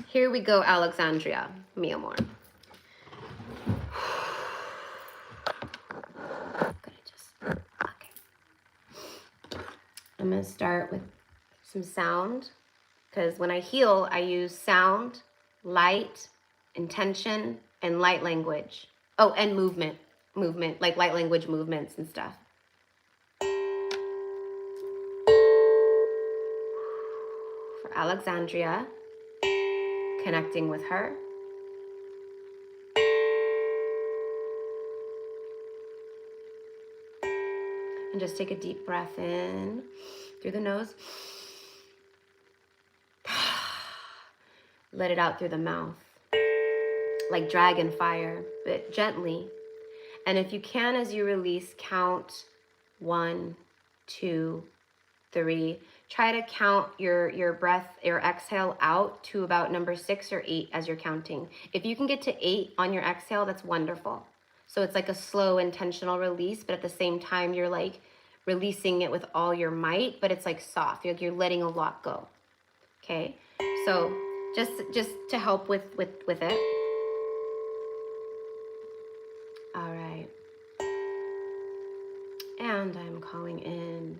here we go, Alexandria, mi amor. I'm going to start with some sound, because when I heal, I use sound, light, intention, and light language. Oh, and movement, like light language movements and stuff. For Alexandria, connecting with her. And just take a deep breath in through the nose. Let it out through the mouth. Like dragon fire, but gently. And if you can, as you release, count 1, 2, 3. Try to count your breath, your exhale out to about number 6 or 8 as you're counting. If you can get to 8 on your exhale, that's wonderful. So it's like a slow, intentional release, but at the same time, you're like releasing it with all your might, but it's like soft. You're letting a lot go. Okay? So just to help with it. All right. And I'm calling in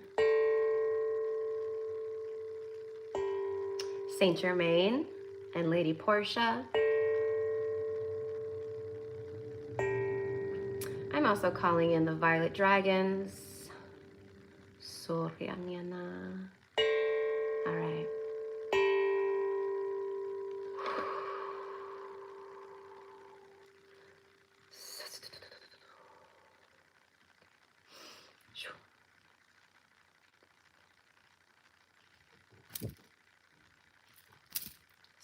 Saint Germain and Lady Portia. I'm also calling in the Violet Dragons. Sorianiana. All right.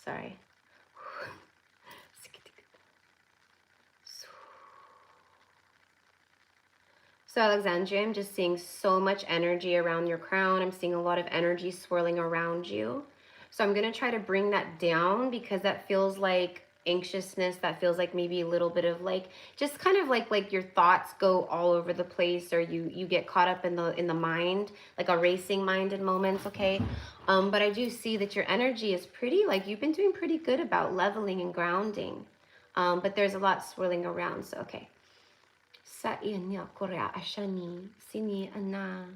Sorry. So Alexandria, I'm just seeing so much energy around your crown. I'm seeing a lot of energy swirling around you. So I'm going to try to bring that down, because that feels like anxiousness. That feels like maybe a little bit of like, just kind of like your thoughts go all over the place, or you get caught up in the mind, like a racing mind in moments, okay? But I do see that your energy is pretty, like you've been doing pretty good about leveling and grounding. But there's a lot swirling around, so okay. Sa inya korea ashani sini ana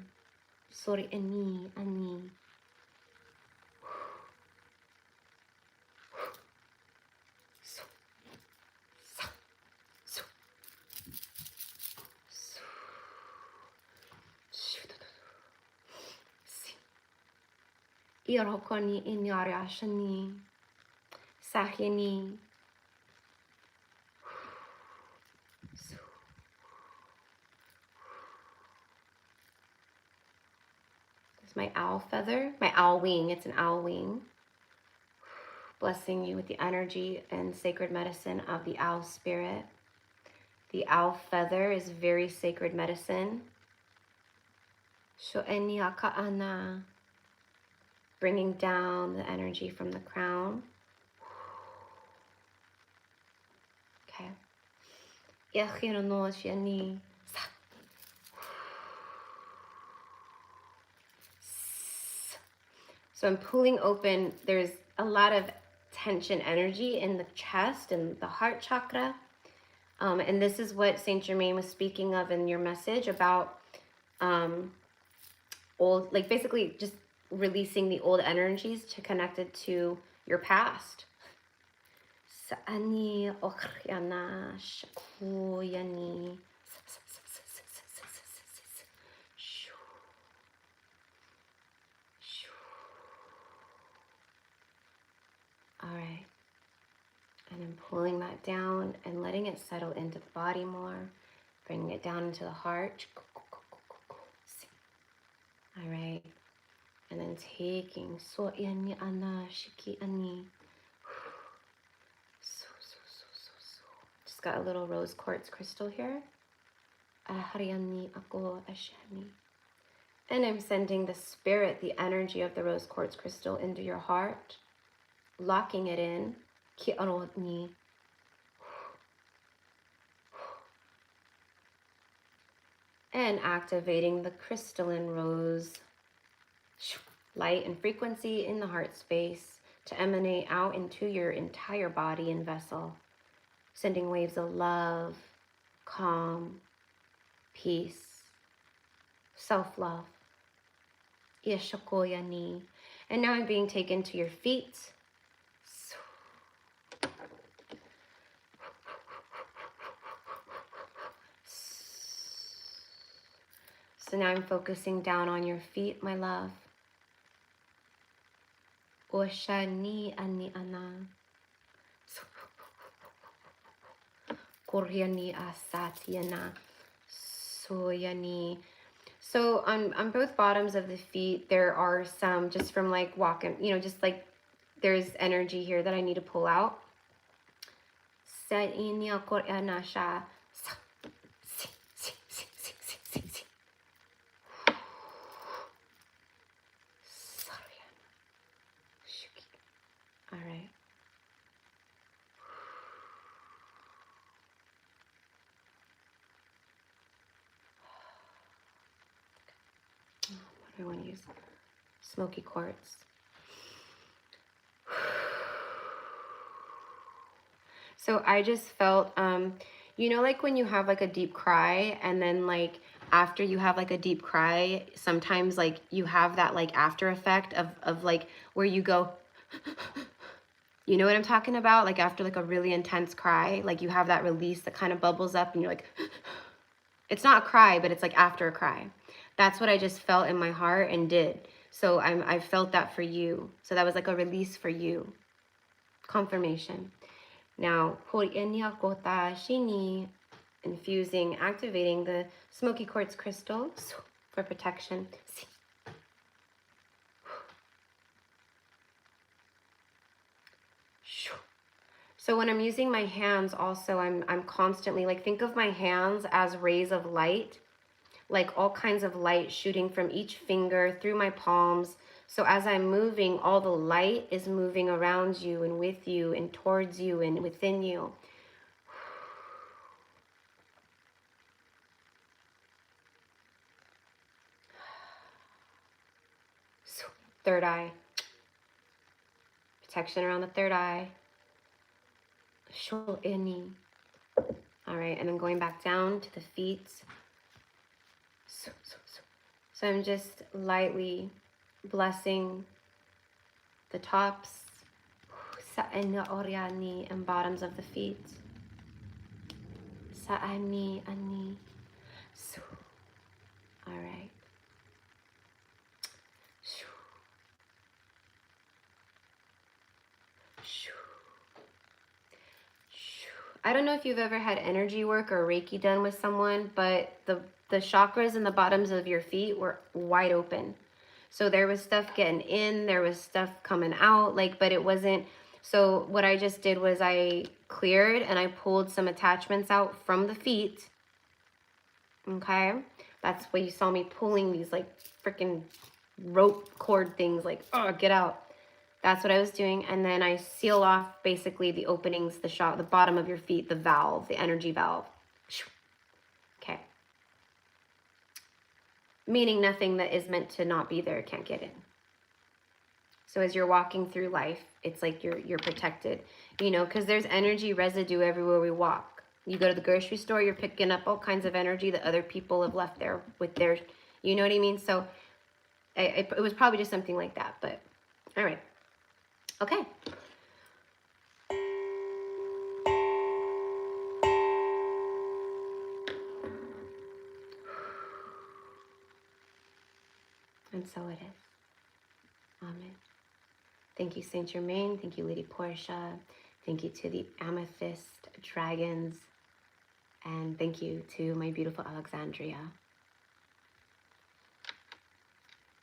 sorry ani irokoni inyari ashani sahini. My owl feather, my owl wing, it's an owl wing. Blessing you with the energy and sacred medicine of the owl spirit. The owl feather is very sacred medicine. Sho'eniaka ana. Bringing down the energy from the crown. Okay. So I'm pulling open. There's a lot of tension energy in the chest and the heart chakra. And this is what Saint Germain was speaking of in your message about old, like basically just releasing the old energies to connect it to your past. Sa'ani okhyana shakuyani. All right. And I'm pulling that down and letting it settle into the body more, bringing it down into the heart. All right. And then taking so yani ana shiki ani. Just got a little rose quartz crystal here. Ahariani ako ashani. And I'm sending the spirit, the energy of the rose quartz crystal into your heart, locking it in. Ki arotni. And activating the crystalline rose light and frequency in the heart space to emanate out into your entire body and vessel, sending waves of love, calm, peace, self-love. Yeshakoyani. And now I'm being taken to your feet. So now I'm focusing down on your feet, my love. Oshani ani ana. Koryani asatyana. Soyani. So on both bottoms of the feet, there are some, just from like walking, you know, just like there's energy here that I need to pull out. Sainya koryana sha. All right. What do I want to use? Smoky quartz. So I just felt, you know, like when you have like a deep cry, and then like after you have like a deep cry, sometimes like you have that like after effect of like where you go, you know what I'm talking about? Like after like a really intense cry, like you have that release that kind of bubbles up and you're like, it's not a cry, but it's like after a cry. That's what I just felt in my heart and did. So I felt that for you. So that was like a release for you. Confirmation. Now, infusing, activating the smoky quartz crystal for protection. So when I'm using my hands also, I'm constantly, like, think of my hands as rays of light, like all kinds of light shooting from each finger through my palms. So as I'm moving, all the light is moving around you and with you and towards you and within you. Third eye. Protection around the third eye. All right, and then going back down to the feet. So I'm just lightly blessing the tops and bottoms of the feet. All right. I don't know if you've ever had energy work or Reiki done with someone, but the chakras in the bottoms of your feet were wide open. So there was stuff getting in, there was stuff coming out, like, but it wasn't. So what I just did was I cleared and I pulled some attachments out from the feet. Okay? That's why you saw me pulling these like freaking rope cord things, like, oh, get out. That's what I was doing. And then I seal off basically the openings, the bottom of your feet, the valve, the energy valve. Okay. Meaning nothing that is meant to not be there can't get in. So as you're walking through life, it's like you're protected, you know, because there's energy residue everywhere we walk. You go to the grocery store, you're picking up all kinds of energy that other people have left there with their, you know what I mean? So it was probably just something like that, but all right. Okay. And so it is. Amen. Thank you, Saint Germain. Thank you, Lady Portia. Thank you to the Amethyst Dragons. And thank you to my beautiful Alexandria.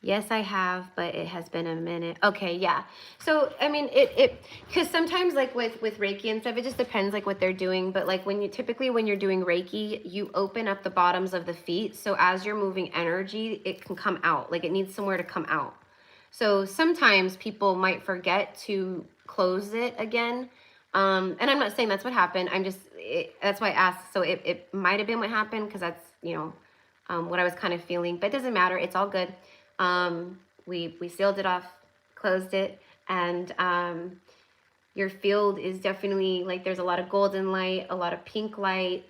Yes, I have, but it has been a minute. Okay, yeah. So, I mean, because sometimes like with Reiki and stuff, it just depends like what they're doing. But like typically when you're doing Reiki, you open up the bottoms of the feet. So as you're moving energy, it can come out. Like it needs somewhere to come out. So sometimes people might forget to close it again. And I'm not saying that's what happened. That's why I asked. So it might have been what happened because that's, you know, what I was kind of feeling. But it doesn't matter. It's all good. We sealed it off, closed it, and your field is definitely like there's a lot of golden light, a lot of pink light.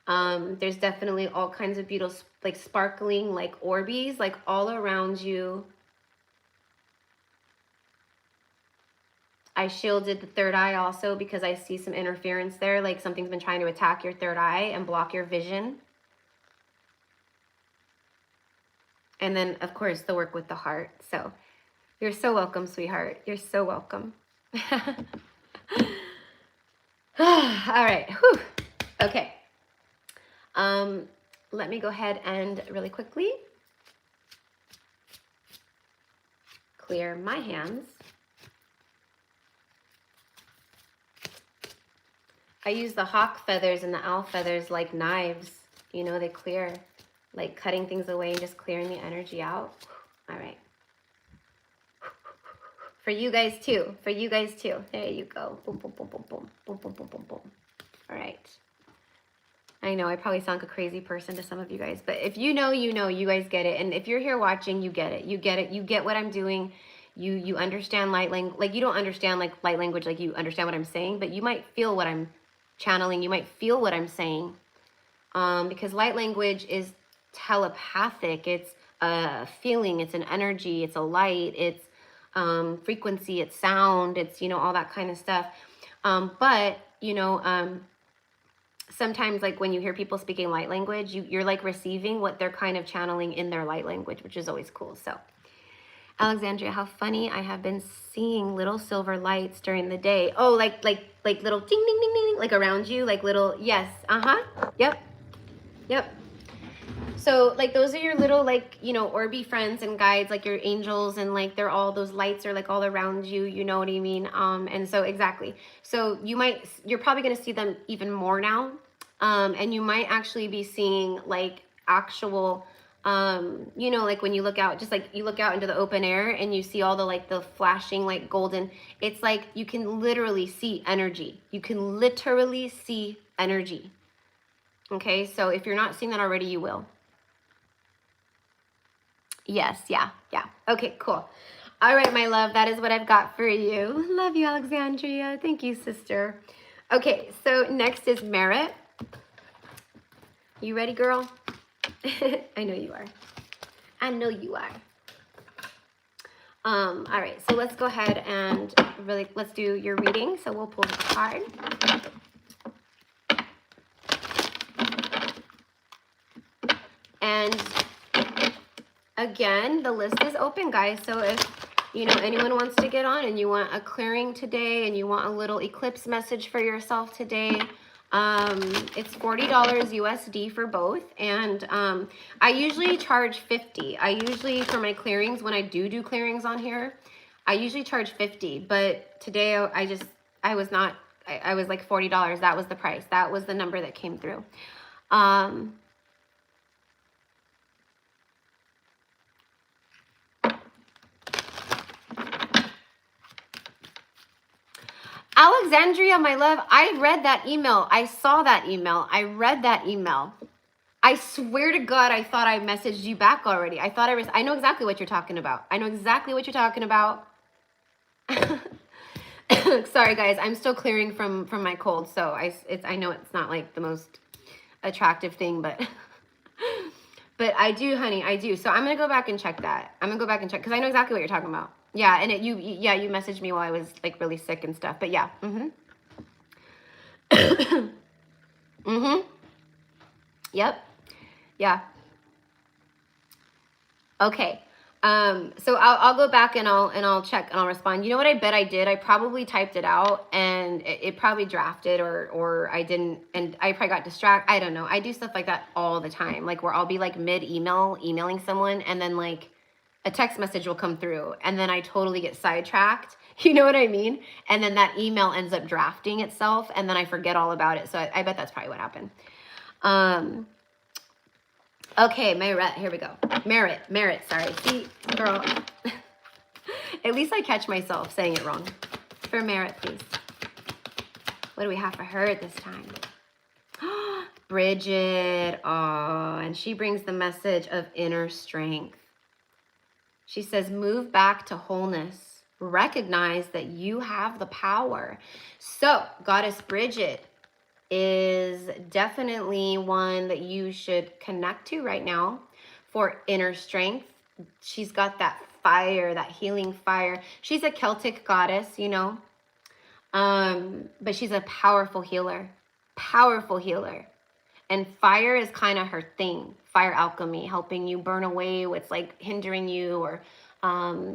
There's definitely all kinds of beautiful like sparkling like orbeez like all around you. I shielded the third eye also because I see some interference there, like something's been trying to attack your third eye and block your vision. And then, of course, the work with the heart. So you're so welcome, sweetheart. You're so welcome. All right. Whew. Okay. Let me go ahead and really quickly clear my hands. I use the hawk feathers and the owl feathers like knives. You know, they clear, like cutting things away and just clearing the energy out. All right. For you guys too. For you guys too. There you go. Boom, boom, boom, boom, boom. Boom, boom, boom, boom, boom. All right. I know I probably sound like a crazy person to some of you guys, but if you know, you know, you guys get it. And if you're here watching, you get it. You get it. You get what I'm doing. You understand light language. Like you don't understand like light language, like you understand what I'm saying, but you might feel what I'm channeling. You might feel what I'm saying. Because light language is telepathic. It's a feeling. It's an energy. It's a light. It's frequency. It's sound. It's, you know, all that kind of stuff. But, you know, sometimes like when you hear people speaking light language, you're like receiving what they're kind of channeling in their light language, which is always cool. So Alexandria, how funny. I have been seeing little silver lights during the day. Oh, like little ding, ding, ding, ding, like around you, like little, yes. Yep. Yep. So like those are your little like, you know, Orby friends and guides, like your angels, and like they're all, those lights are like all around you, you know what I mean? And so exactly. So you're probably going to see them even more now. And you might actually be seeing like actual, you know, like when you look out, just like you look out into the open air and you see all the like the flashing like golden, it's like you can literally see energy. You can literally see energy. Okay, so if you're not seeing that already, you will. Yes, yeah. Okay, cool. All right, my love, that is what I've got for you. Love you, Alexandria. Thank you, sister. Okay, so next is Merit. You ready, girl? I know you are. I know you are. All right, so let's go ahead and let's do your reading. So we'll pull the card. And again, the list is open, guys. So if, you know, anyone wants to get on and you want a clearing today and you want a little eclipse message for yourself today, it's $40 USD for both. And I usually charge $50. I usually, for my clearings, when I do clearings on here, I usually charge $50. But today I was like $40. That was the price. That was the number that came through. Alexandria, my love, I read that email. I saw that email. I read that email. I swear to God, I thought I messaged you back already. I know exactly what you're talking about. I know exactly what you're talking about. Sorry guys, I'm still clearing from my cold, so I know it's not like the most attractive thing, but but I do, honey, I do. So I'm gonna go back and check that. I'm gonna go back and check because I know exactly what you're talking about. Yeah, and you messaged me while I was like really sick and stuff. But yeah, yep, yeah. Okay. So I'll go back and I'll check and I'll respond. You know what I bet I did? I probably typed it out and it probably drafted or I didn't, and I probably got distracted. I don't know. I do stuff like that all the time. Like where I'll be like emailing someone and then like a text message will come through and then I totally get sidetracked. You know what I mean? And then that email ends up drafting itself and then I forget all about it. So I bet that's probably what happened. Okay, Merit, here we go. Merit, sorry. See, girl, at least I catch myself saying it wrong. For Merit, please. What do we have for her this time? Bridget, oh, and she brings the message of inner strength. She says, move back to wholeness. Recognize that you have the power. So, Goddess Bridget is definitely one that you should connect to right now for inner strength. She's got that fire, that healing fire. She's a Celtic goddess, you know, but she's a powerful healer. And fire is kind of her thing. Fire alchemy, helping you burn away what's like hindering you, or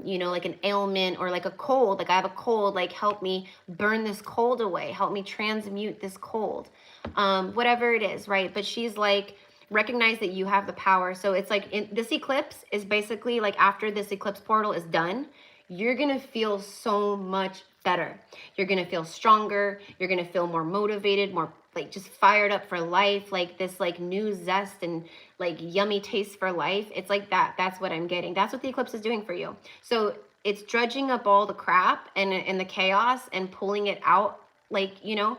you know, like an ailment or like a cold. Like I have a cold, like help me burn this cold away. Help me transmute this cold. Whatever it is, right? But she's like, recognize that you have the power. So it's like this eclipse is basically like after this eclipse portal is done, you're going to feel so much better. You're going to feel stronger. You're going to feel more motivated, more like just fired up for life, like this like new zest and like yummy taste for life. It's like that. That's what I'm getting. That's what the eclipse is doing for you. So it's dredging up all the crap and the chaos and pulling it out, like, you know,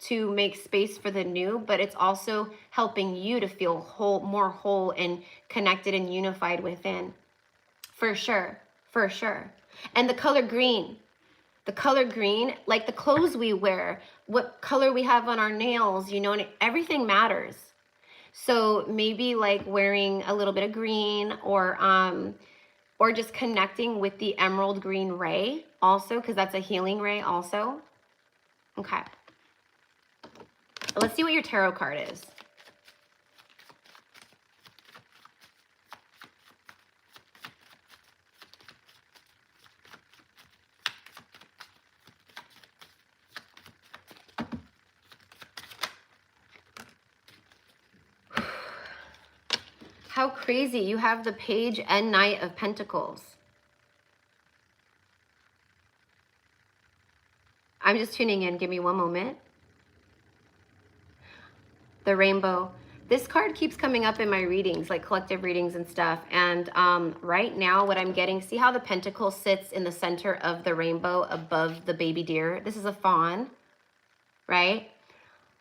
to make space for the new, but it's also helping you to feel whole, more whole and connected and unified within. For sure. And the color green, like the clothes we wear, what color we have on our nails, you know, and everything matters. So maybe like wearing a little bit of green or just connecting with the emerald green ray also, because that's a healing ray also. Okay. Let's see what your tarot card is. How crazy. You have the Page and Knight of Pentacles. I'm just tuning in. Give me one moment. The Rainbow. This card keeps coming up in my readings, like collective readings and stuff. And right now what I'm getting, see how the pentacle sits in the center of the rainbow above the baby deer? This is a fawn, right?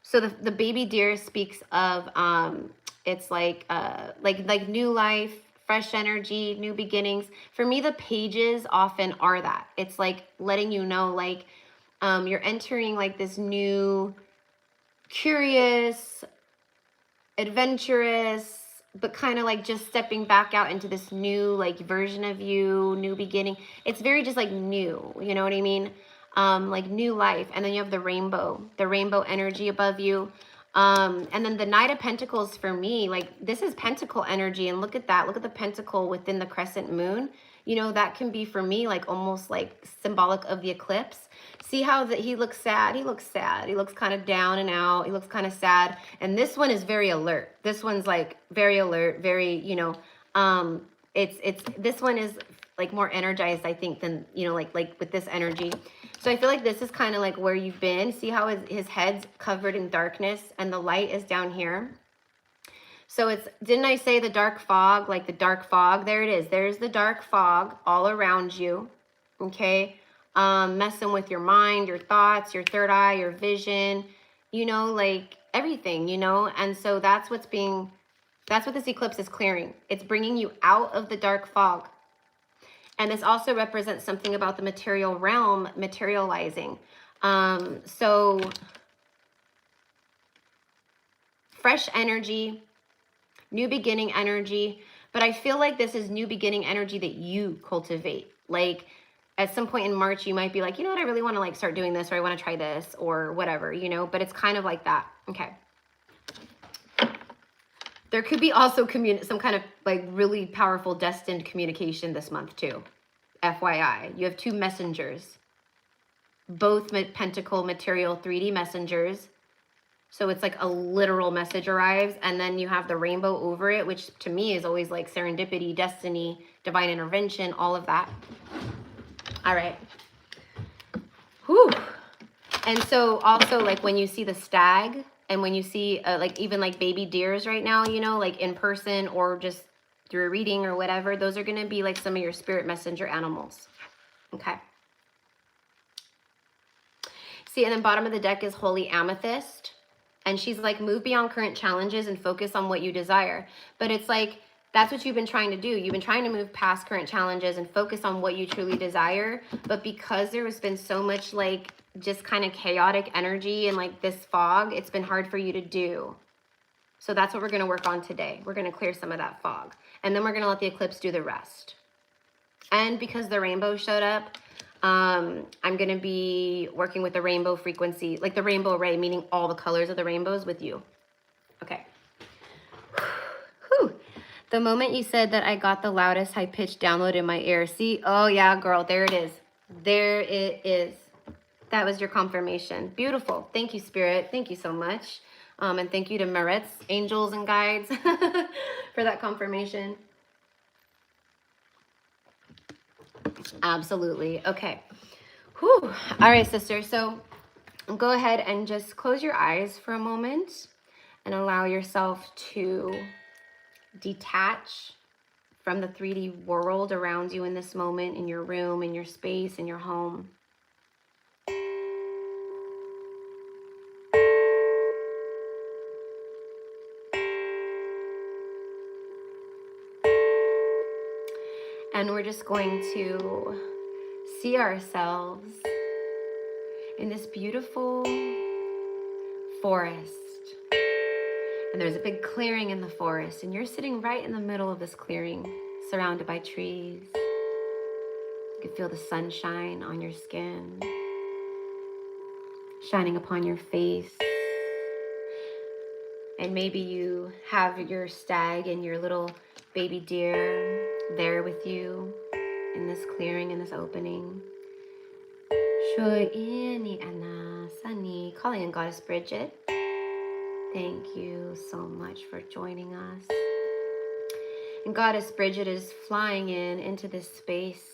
So the baby deer speaks of, it's like new life, fresh energy, new beginnings. For me, the pages often are that. It's like letting you know, like you're entering like this new, curious, adventurous, but kind of like just stepping back out into this new like version of you, new beginning. It's very just like new, you know what I mean? Like new life. And then you have the rainbow energy above you. And then the Knight of Pentacles for me, like this is pentacle energy. And look at that. Look at the pentacle within the crescent moon. You know, that can be for me like almost like symbolic of the eclipse. See how that he looks sad. He looks sad. He looks kind of down and out. He looks kind of sad. And this one is very alert. This one's like very alert, very, you know, this one is like more energized, I think, than, you know, like with this energy. So I feel like this is kind of like where you've been. See how his head's covered in darkness and the light is down here. So it's, didn't I say the dark fog, like the dark fog? There it is. There's the dark fog all around you. Okay. Messing with your mind, your thoughts, your third eye, your vision, you know, like everything, you know? And so that's what this eclipse is clearing. It's bringing you out of the dark fog. And this also represents something about the material realm materializing. So fresh energy, new beginning energy, but I feel like this is new beginning energy that you cultivate. Like at some point in March, you might be like, you know what, I really want to like start doing this, or I want to try this, or whatever, you know, but it's kind of like that. Okay. There could be also some kind of like really powerful destined communication this month too. FYI, you have 2 messengers, both pentacle material 3D messengers. So it's like a literal message arrives, and then you have the rainbow over it, which to me is always like serendipity, destiny, divine intervention, all of that. All right. Whew. And so also like when you see the stag, and when you see like even like baby deers right now, you know, like in person or just through a reading or whatever, those are going to be like some of your spirit messenger animals. Okay. See, and then bottom of the deck is Holy Amethyst. And she's like, move beyond current challenges and focus on what you desire. But it's like, that's what you've been trying to do. You've been trying to move past current challenges and focus on what you truly desire. But because there has been so much like just kind of chaotic energy and like this fog, it's been hard for you to do. So that's what we're going to work on today. We're going to clear some of that fog. And then we're going to let the eclipse do the rest. And because the rainbow showed up, I'm going to be working with the rainbow frequency, like the rainbow ray, meaning all the colors of the rainbows with you. Okay. Whew. The moment you said that I got the loudest high-pitched download in my ear. See? Oh, yeah, girl. There it is. There it is. That was your confirmation. Beautiful. Thank you, Spirit. Thank you so much. And thank you to Merits, angels, and guides for that confirmation. Absolutely. Okay. Whew. All right, sister. So go ahead and just close your eyes for a moment and allow yourself to detach from the 3D world around you in this moment, in your room, in your space, in your home. And we're just going to see ourselves in this beautiful forest. And there's a big clearing in the forest, and you're sitting right in the middle of this clearing, surrounded by trees. You can feel the sunshine on your skin, shining upon your face. And maybe you have your stag and your little baby deer there with you in this clearing, in this opening. Calling in Goddess Bridget. Thank you so much for joining us. And Goddess Bridget is flying into this space,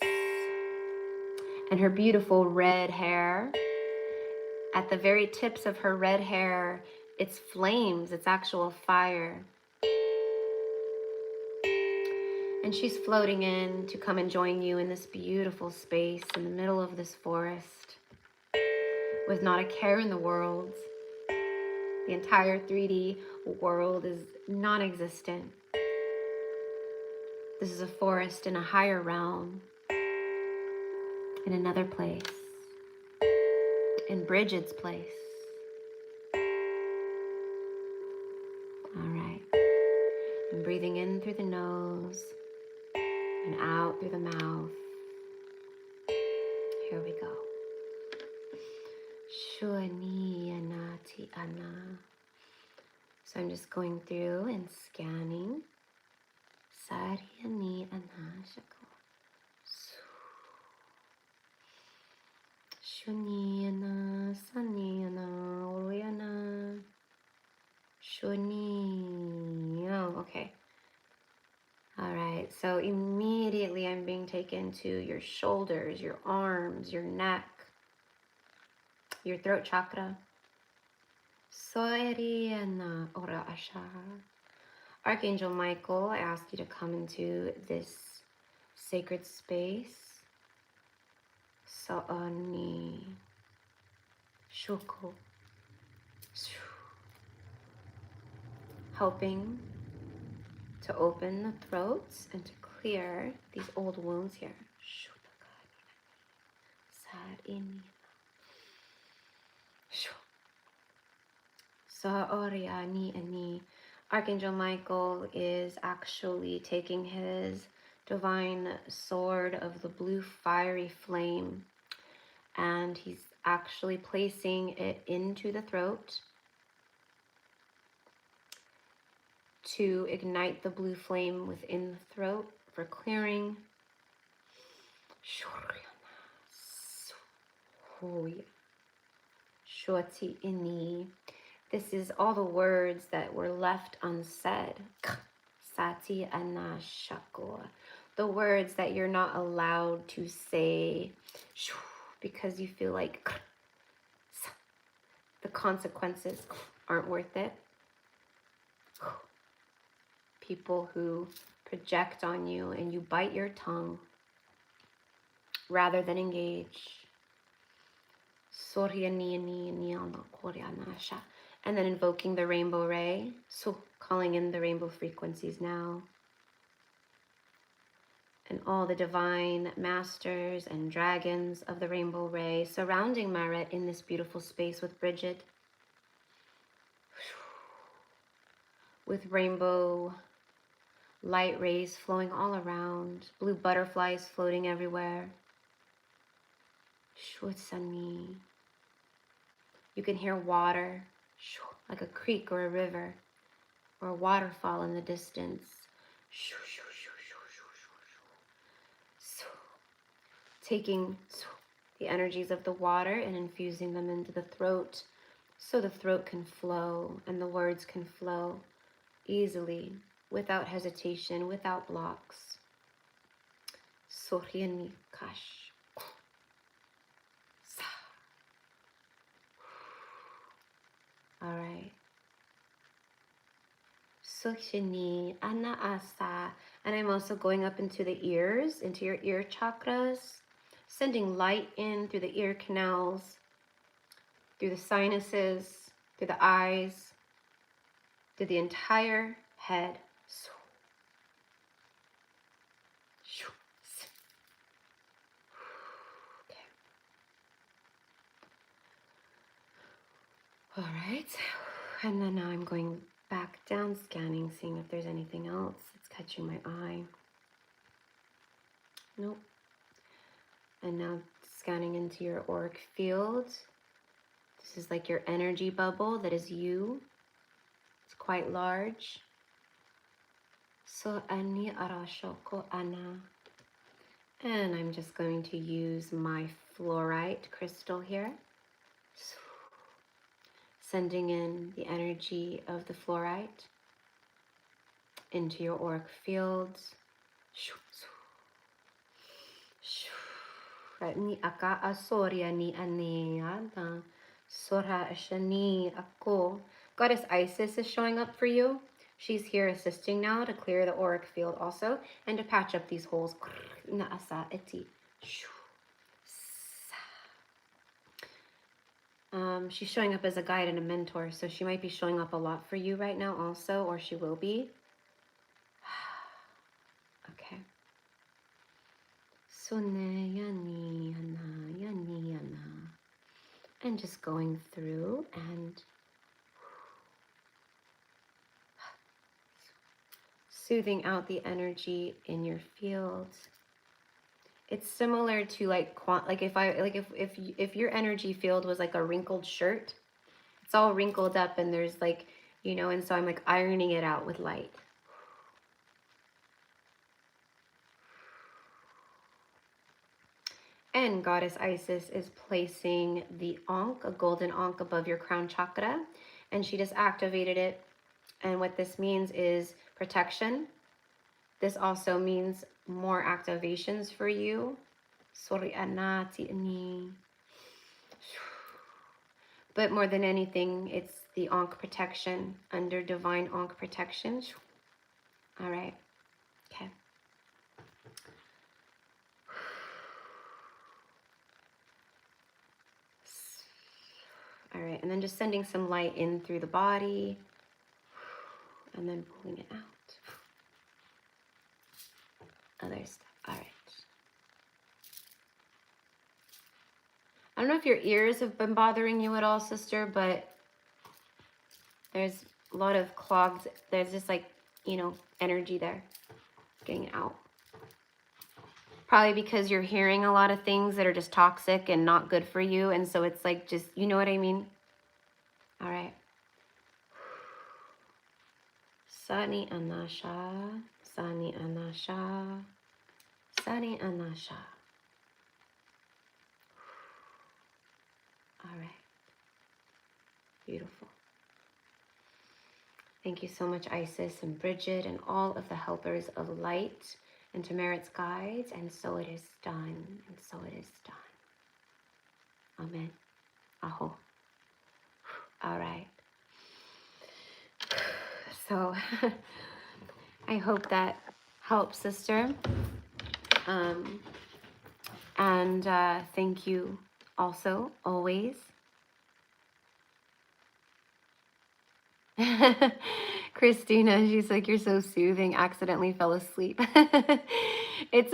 and her beautiful red hair, at the very tips of her red hair, it's flames, it's actual fire. And she's floating in to come and join you in this beautiful space in the middle of this forest with not a care in the world. The entire 3D world is non-existent. This is a forest in a higher realm, in another place, in Bridget's place. All right. And breathing in through the nose and out through the mouth. Here we go. So I'm just going through and scanning. Oh, okay. All right, so immediately I'm being taken to your shoulders, your arms, your neck, your throat chakra. Archangel Michael, I ask you to come into this sacred space. Sa'ani Shuko. Helping to open the throats and to clear these old wounds here. Archangel Michael is actually taking his divine sword of the blue fiery flame, and he's actually placing it into the throat to ignite the blue flame within the throat for clearing. This is all the words that were left unsaid. Sati anashako. The words that you're not allowed to say because you feel like the consequences aren't worth it. People who project on you and you bite your tongue rather than engage. And then invoking the rainbow ray, so calling in the rainbow frequencies now. And all the divine masters and dragons of the rainbow ray surrounding Maret in this beautiful space with Bridget. With rainbow light rays flowing all around, blue butterflies floating everywhere. You can hear water, like a creek or a river, or a waterfall in the distance. Taking the energies of the water and infusing them into the throat so the throat can flow and the words can flow easily, without hesitation, without blocks. All right. Sukhini ana asa. And I'm also going up into the ears, into your ear chakras, sending light in through the ear canals, through the sinuses, through the eyes, through the entire head. Okay. All right. And then now I'm going back down, scanning, seeing if there's anything else that's catching my eye. Nope. And now scanning into your auric field. This is like your energy bubble that is you. It's quite large. So ani arashoko ana. And I'm just going to use my fluorite crystal here. Sending in the energy of the fluorite into your auric fields. Ni aka asoria ni aneada sora shani ako. Goddess Isis is showing up for you. She's here assisting now to clear the auric field also and to patch up these holes. Na asa eti. She's showing up as a guide and a mentor, so she might be showing up a lot for you right now also, or she will be. Okay. And just going through and soothing out the energy in your field. It's similar to like if your energy field was like a wrinkled shirt. It's all wrinkled up and there's like, you know, and so I'm like ironing it out with light. And Goddess Isis is placing the Ankh, a golden Ankh above your crown chakra, and she just activated it. And what this means is protection. This also means more activations for you. But more than anything, it's the Ankh protection, under divine Ankh protection. All right. Okay. All right, and then just sending some light in through the body and then pulling it out. Other stuff. All right. I don't know if your ears have been bothering you at all, sister, but there's a lot of clogged, there's just like, you know, energy there getting out. Probably because you're hearing a lot of things that are just toxic and not good for you. And so it's like just, you know what I mean? All right. Sani Anasha, Sani Anasha, Sani Anasha. All right. Beautiful. Thank you so much, Isis and Bridget and all of the helpers of light and to Merit's guides. And so it is done. And so it is done. Amen. Aho. All right. So I hope that helps, sister. And thank you also, always. Christina, she's like, you're so soothing, accidentally fell asleep. That's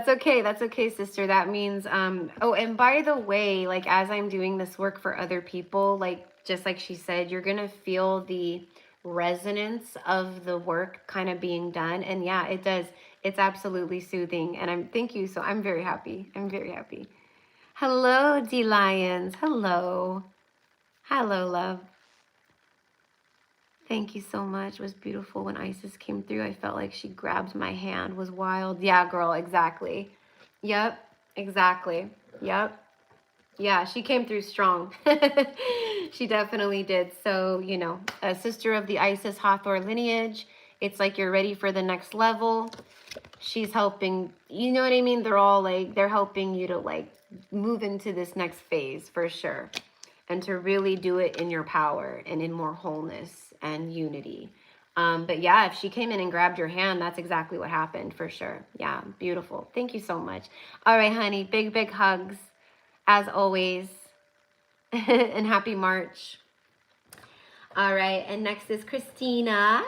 okay. That's okay, sister. That means, oh, and by the way, like, as I'm doing this work for other people, like, just like she said, you're going to feel the resonance of the work kind of being done. And yeah, it does. It's absolutely soothing. And thank you. So I'm very happy. I'm very happy. Hello, D Lions. Hello. Hello, love. Thank you so much. It was beautiful when Isis came through. I felt like she grabbed my hand. It was wild. Yeah, girl, exactly. Yep, exactly. Yep. Yeah, she came through strong. She definitely did. So, you know, a sister of the Isis Hathor lineage. It's like you're ready for the next level. She's helping, you know what I mean? They're all like, they're helping you to like move into this next phase for sure. And to really do it in your power and in more wholeness and unity. But yeah, if she came in and grabbed your hand, that's exactly what happened for sure. Yeah, beautiful. Thank you so much. All right, honey, big, big hugs as always. And happy March. All right, and next is Christina.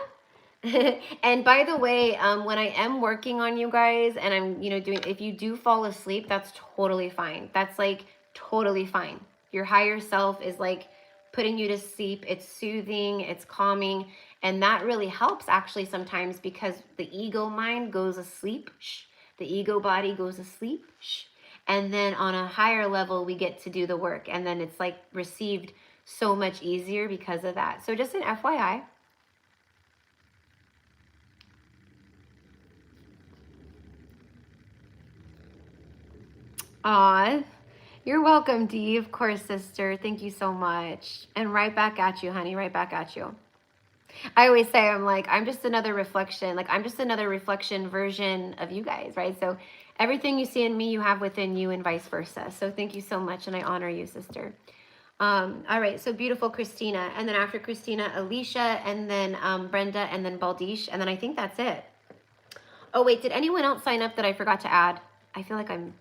And by the way, when I am working on you guys and I'm, you know, doing, if you do fall asleep, that's totally fine. That's like totally fine. Your higher self is like putting you to sleep. It's soothing, it's calming. And that really helps actually sometimes because the ego mind goes asleep. Shh. The ego body goes asleep. Shh. And then on a higher level, we get to do the work. And then it's like received so much easier because of that. So just an FYI. Aw, you're welcome, Dee. Of course, sister. Thank you so much. And right back at you, honey. Right back at you. I always say, I'm like, I'm just another reflection. Like, I'm just another reflection version of you guys, right? So everything you see in me, you have within you and vice versa. So thank you so much. And I honor you, sister. All right. So beautiful, Christina. And then after Christina, Alicia, and then Brenda, and then Baldish. And then I think that's it. Oh, wait. Did anyone else sign up that I forgot to add? I feel like I'm...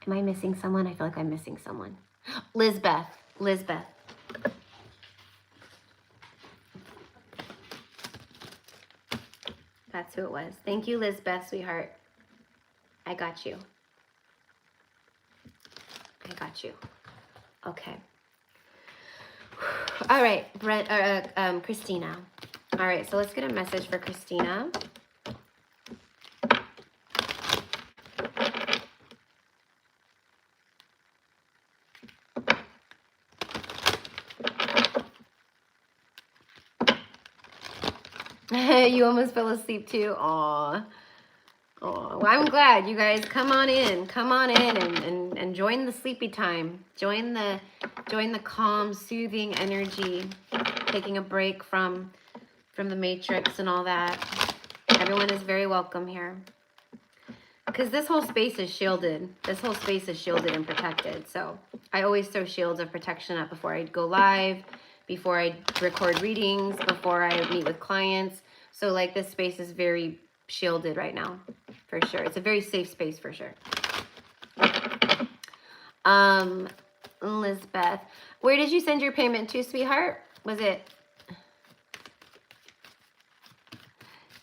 Am I missing someone? I feel like I'm missing someone. Lizbeth. Lizbeth. That's who it was. Thank you, Lizbeth, sweetheart. I got you. I got you. Okay. All right, Christina. All right, so let's get a message for Christina. You almost fell asleep too. Aw. Aw. Well, I'm glad. You guys come on in. Come on in and join the sleepy time. Join the calm, soothing energy. Taking a break from the matrix and all that. Everyone is very welcome here. Because this whole space is shielded. This whole space is shielded and protected. So I always throw shields of protection up before I go live, before I record readings, before I meet with clients. So like this space is very shielded right now, for sure. It's a very safe space for sure. Elizabeth, where did you send your payment to, sweetheart? Was it...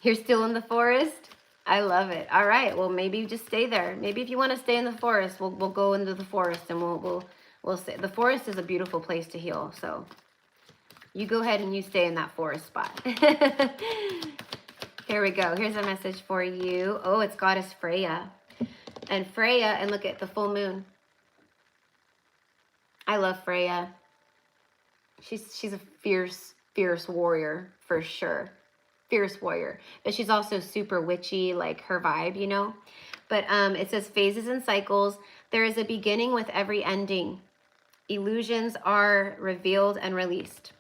You're still in the forest? I love it. All right. Well, maybe you just stay there. Maybe if you want to stay in the forest, we'll go into the forest and we'll stay. The forest is a beautiful place to heal. So you go ahead and you stay in that forest spot. Here we go. Here's a message for you. Oh, it's Goddess Freya. And Freya, and look at the full moon. I love Freya. She's a fierce warrior for sure. Fierce warrior. But she's also super witchy, like her vibe, you know? But it says phases and cycles. There is a beginning with every ending. Illusions are revealed and released.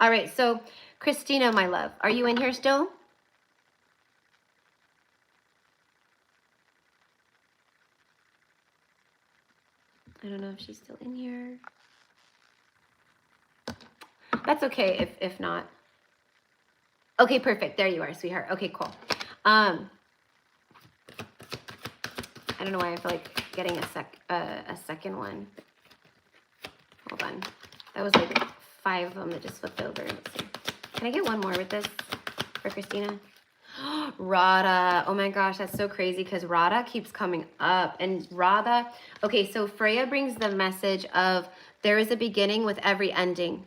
All right, so Christina, my love, are you in here still? I don't know if she's still in here. That's okay if not. Okay, perfect. There you are, sweetheart. Okay, cool. I don't know why I feel like getting a second one. Hold on. That was like 5 of them that just flipped over. Let's see. Can I get one more with this for Christina? Radha. Oh my gosh, that's so crazy because Radha keeps coming up. And Radha, okay, so Freya brings the message of there is a beginning with every ending.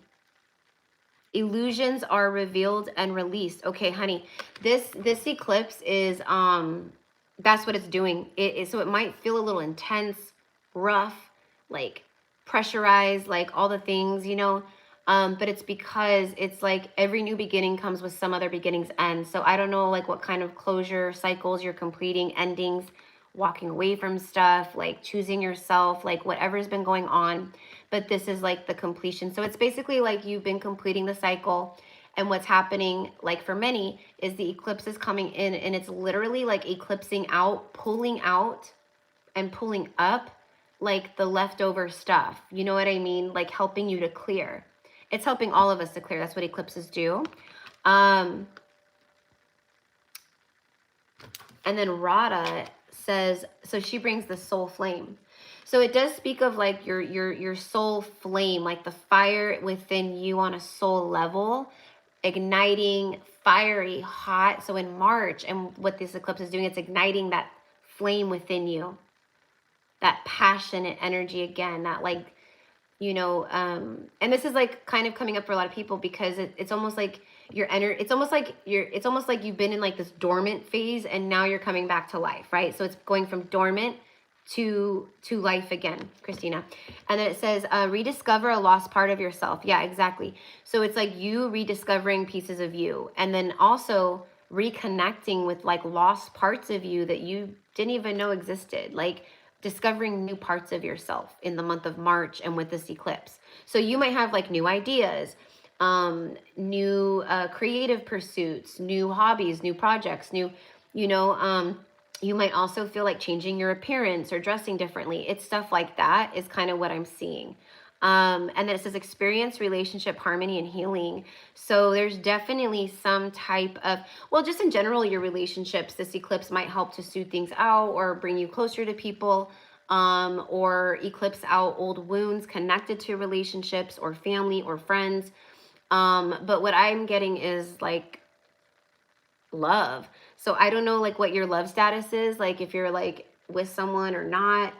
Illusions are revealed and released. Okay, honey, this eclipse is that's what it's doing. So it might feel a little intense, rough, like pressurized, like all the things, you know. But it's because it's like every new beginning comes with some other beginning's end. So I don't know like what kind of closure cycles you're completing, endings, walking away from stuff, like choosing yourself, like whatever's been going on. But this is like the completion. So it's basically like you've been completing the cycle. And what's happening, like for many, is the eclipse is coming in and it's literally like eclipsing out, pulling out and pulling up like the leftover stuff. You know what I mean? Like helping you to clear. It's helping all of us to clear. That's what eclipses do. And then Radha says, so she brings the soul flame. So it does speak of like your soul flame, like the fire within you on a soul level, igniting, fiery, hot. So in March, and what this eclipse is doing, it's igniting that flame within you, that passionate energy again, that like, you know, and this is like kind of coming up for a lot of people because it's almost like it's almost like you've been in like this dormant phase and now you're coming back to life, right? So it's going from dormant to life again, Christina. And then it says, rediscover a lost part of yourself. Yeah, exactly. So it's like you rediscovering pieces of you and then also reconnecting with like lost parts of you that you didn't even know existed. Like discovering new parts of yourself in the month of March and with this eclipse. So you might have like new ideas, new creative pursuits, new hobbies, new projects, new, you know, you might also feel like changing your appearance or dressing differently. It's stuff like that is kind of what I'm seeing. And then it says experience relationship harmony and healing. So there's definitely some type of, well, just in general, your relationships, this eclipse might help to soothe things out or bring you closer to people, or eclipse out old wounds connected to relationships or family or friends. But what I'm getting is like love. So I don't know like what your love status is, like if you're like with someone or not.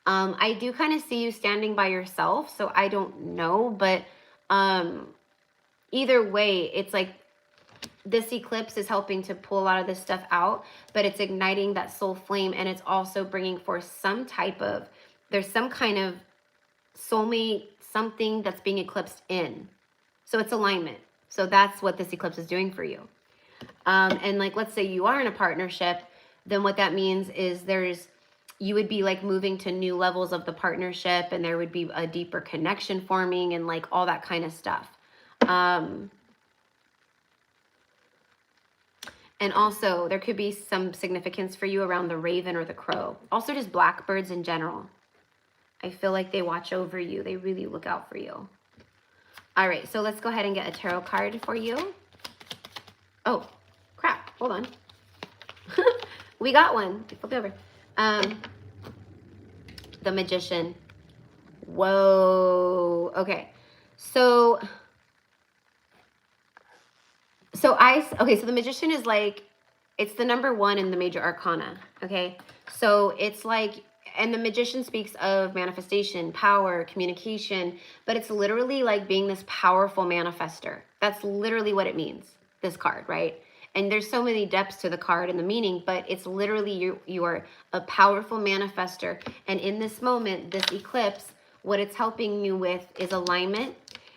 I do kind of see you standing by yourself, so I don't know, but either way, it's like this eclipse is helping to pull a lot of this stuff out, but it's igniting that soul flame, and it's also bringing forth some type of, there's some kind of soulmate, something that's being eclipsed in. So it's alignment. So that's what this eclipse is doing for you. And like, let's say you are in a partnership, then what that means is you would be like moving to new levels of the partnership, and there would be a deeper connection forming and like all that kind of stuff. And also there could be some significance for you around the raven or the crow. Also just blackbirds in general. I feel like they watch over you. They really look out for you. All right, so let's go ahead and get a tarot card for you. Oh, crap. Hold on. We got one. Flip over. The Magician. Whoa. Okay. So the Magician is like, It's the number 1 in the major arcana, okay? So it's like, and the magician speaks of manifestation, power, communication, but it's literally like being this powerful manifester. That's literally what it means, this card, right? And there's so many depths to the card and the meaning, but it's literally you are a powerful manifester. And in this moment, this eclipse, what it's helping you with is alignment.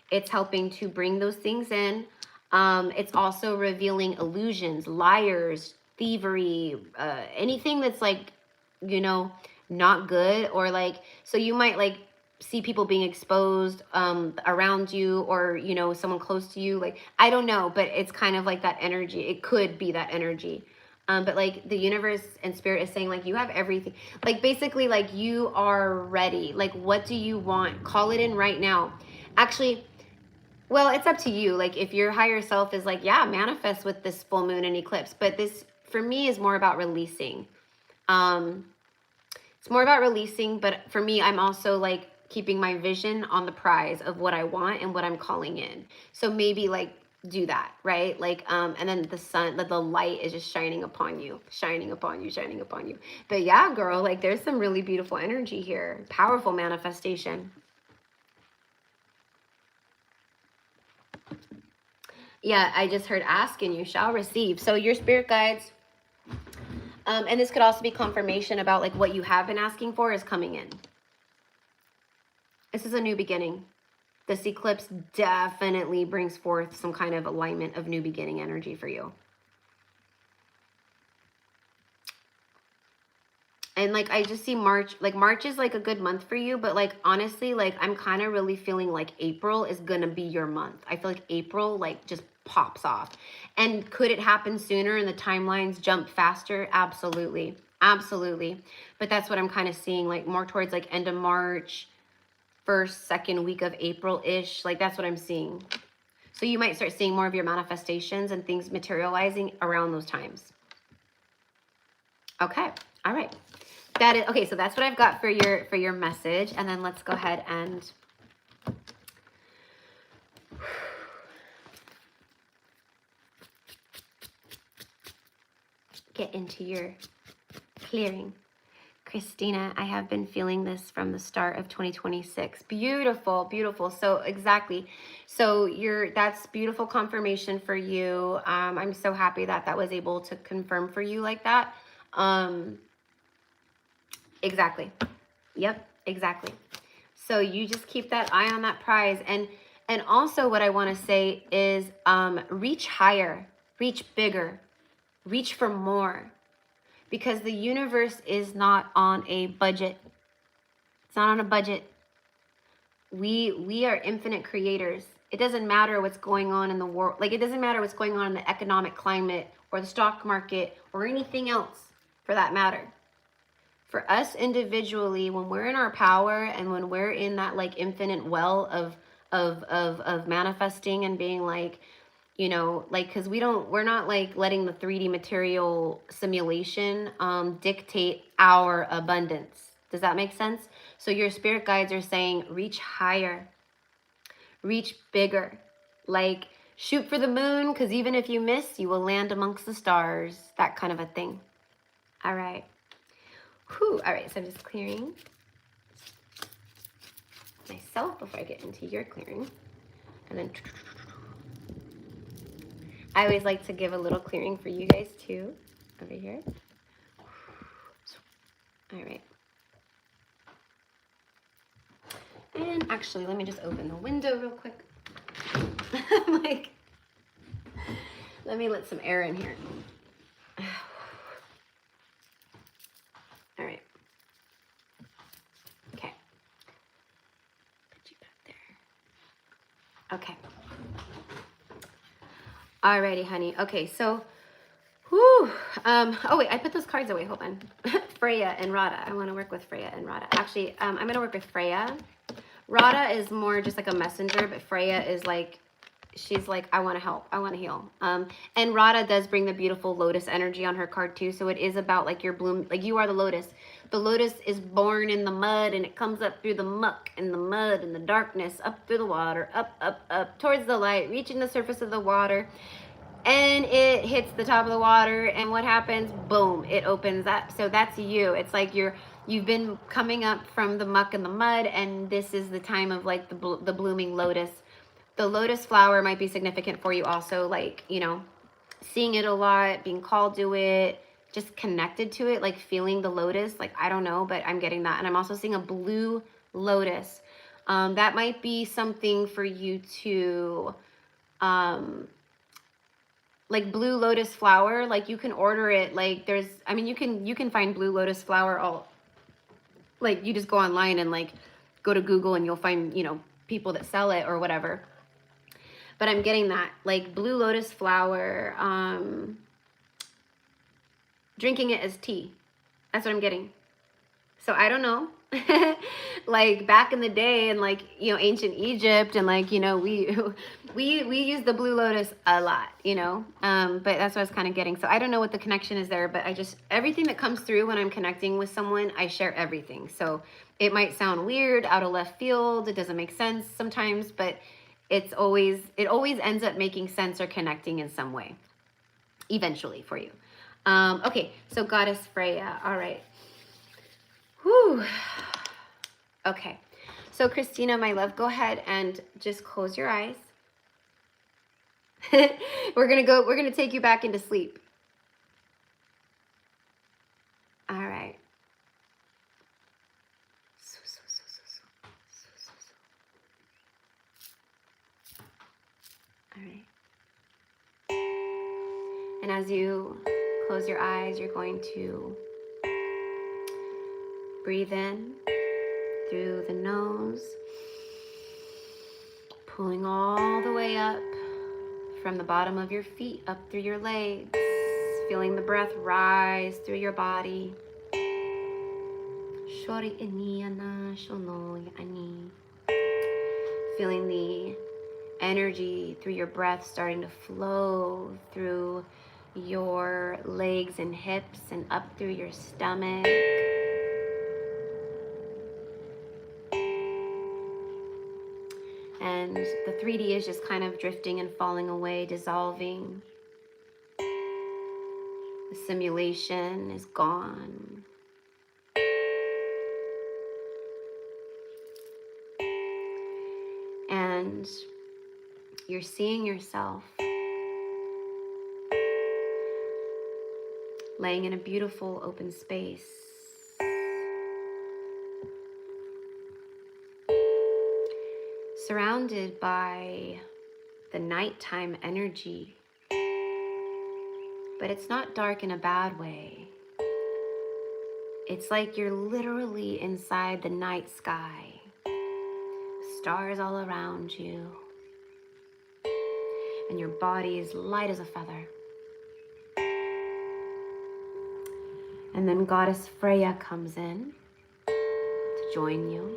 It's helping to bring those things in. It's also revealing illusions, liars, thievery, anything that's like, you know, not good, or like, so you might like see people being exposed around you, or, you know, someone close to you. Like, I don't know, but it's kind of like that energy. It could be that energy. But like the universe and spirit is saying, like, you have everything. Like, basically, like, you are ready. Like, what do you want? Call it in right now. Actually, well, it's up to you. Like, if your higher self is like, yeah, manifest with this full moon and eclipse. But this, for me, is more about releasing. It's more about releasing. But for me, I'm also like keeping my vision on the prize of what I want and what I'm calling in. So maybe like do that, right? Like, and then the sun, the light is just shining upon you, shining upon you, shining upon you. But yeah, girl, like there's some really beautiful energy here. Powerful manifestation. Yeah, I just heard ask and you shall receive. So your spirit guides, and this could also be confirmation about like what you have been asking for is coming in. This is a new beginning. This eclipse definitely brings forth some kind of alignment of new beginning energy for you. And like, I just see March, like March is like a good month for you, but like, honestly, like I'm kind of really feeling like April is going to be your month. I feel like April like just pops off. And could it happen sooner and the timelines jump faster? Absolutely. Absolutely. But that's what I'm kind of seeing, like more towards like end of March, first, second week of April-ish. Like that's what I'm seeing. So you might start seeing more of your manifestations and things materializing around those times. Okay. All right. That is okay. So that's what I've got for your message. And then let's go ahead and get into your clearing. Christina, I have been feeling this from the start of 2026. Beautiful, beautiful. So exactly. So that's beautiful confirmation for you. I'm so happy that that was able to confirm for you like that. Exactly. Yep, exactly. So you just keep that eye on that prize. And also what I want to say is reach higher, reach bigger, reach for more. Because the universe is not on a budget. It's not on a budget. We are infinite creators. It doesn't matter what's going on in the world. Like, it doesn't matter what's going on in the economic climate or the stock market or anything else for that matter. For us individually, when we're in our power and when we're in that like infinite well of manifesting and being like, you know, like, because we're not like letting the 3D material simulation dictate our abundance. Does that make sense? So your spirit guides are saying, reach higher, reach bigger, like shoot for the moon, because even if you miss, you will land amongst the stars, that kind of a thing. All right. Whew. All right, so I'm just clearing myself before I get into your clearing. And then I always like to give a little clearing for you guys too, over here. All right. And actually, let me just open the window real quick. Like, let me let some air in here. All right. Okay. Put you back there. Okay. Alrighty, honey. Okay, so, whew. Oh wait, I put those cards away. Hold on. Freya and Radha. I want to work with Freya and Radha. Actually, I'm gonna work with Freya. Radha is more just like a messenger, but Freya is like, she's like, I want to help. I want to heal. And Radha does bring the beautiful lotus energy on her card too. So it is about like your bloom, like you are the lotus. The lotus is born in the mud and it comes up through the muck and the mud and the darkness, up through the water, up, up, up, towards the light, reaching the surface of the water. and it hits the top of the water, and what happens? Boom, it opens up. So that's you. It's like you've been coming up from the muck and the mud, and this is the time of like the blooming lotus. The lotus flower might be significant for you also, like, you know, seeing it a lot, being called to it, just connected to it, like feeling the lotus. Like, I don't know, but I'm getting that. And I'm also seeing a blue lotus. That might be something for you to, like blue lotus flower, like you can order it. Like there's, I mean, you can find blue lotus flower all, like you just go online and like go to Google and you'll find, you know, people that sell it or whatever. But I'm getting that, like blue lotus flower, drinking it as tea. That's what I'm getting. So I don't know. Like back in the day in like, you know, ancient Egypt and like, you know, we use the blue lotus a lot, you know, but that's what I was kind of getting. So I don't know what the connection is there, but I just, everything that comes through when I'm connecting with someone, I share everything. So it might sound weird, out of left field. It doesn't make sense sometimes, but it always ends up making sense or connecting in some way eventually for you. Okay. So Goddess Freya. All right. Whew. Okay. So Christina, my love, go ahead and just close your eyes. We're going to take you back into sleep. All right. All right. And as you close your eyes, you're going to breathe in through the nose, pulling all the way up from the bottom of your feet up through your legs, feeling the breath rise through your body. Feeling the energy through your breath starting to flow through your legs and hips and up through your stomach. And the 3D is just kind of drifting and falling away, dissolving. The simulation is gone. And you're seeing yourself laying in a beautiful open space. Surrounded by the nighttime energy. But it's not dark in a bad way. It's like you're literally inside the night sky. Stars all around you. And your body is light as a feather. And then Goddess Freya comes in to join you.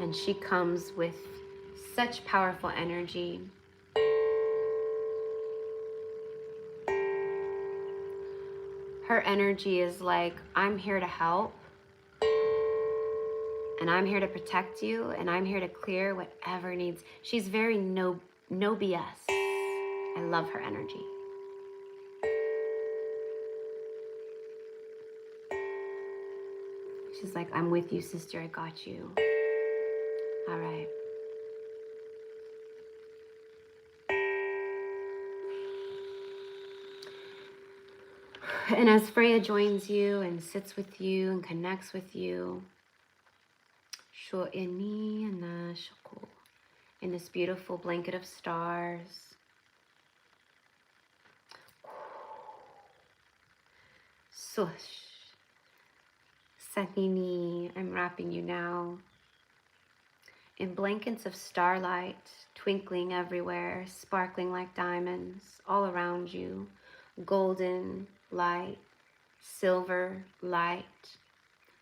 And she comes with such powerful energy. Her energy is like, I'm here to help. And I'm here to protect you. And I'm here to clear whatever needs. She's very no BS. I love her energy. She's like, I'm with you, sister. I got you. All right. And as Freya joins you and sits with you and connects with you, in this beautiful blanket of stars, Sush, Sanini, I'm wrapping you now in blankets of starlight, twinkling everywhere, sparkling like diamonds all around you, golden light, silver light.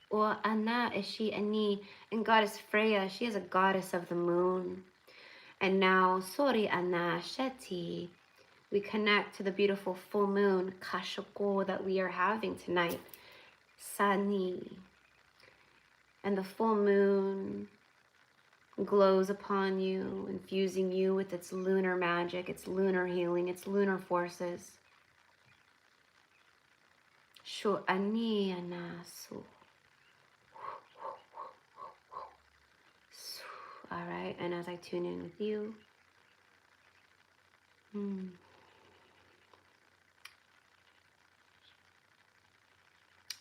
Or Anna is she Ani, and Goddess Freya, she is a goddess of the moon. And now, Sori Anna Sheti, we connect to the beautiful full moon, Cashapp, that we are having tonight, Sani. And the full moon glows upon you, infusing you with its lunar magic, its lunar healing, its lunar forces. Shu ani anasu. All right, and as I tune in with you,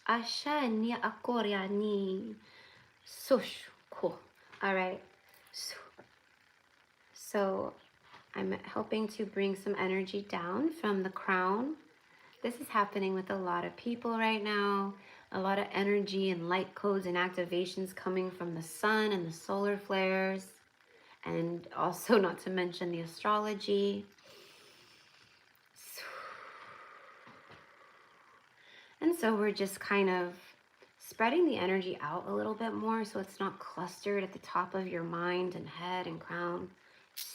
Ashani akoriani. Sush. Cool. All right. So I'm helping to bring some energy down from the crown. This is happening with a lot of people right now. A lot of energy and light codes and activations coming from the sun and the solar flares. And also not to mention the astrology. And so we're just kind of spreading the energy out a little bit more so it's not clustered at the top of your mind and head and crown.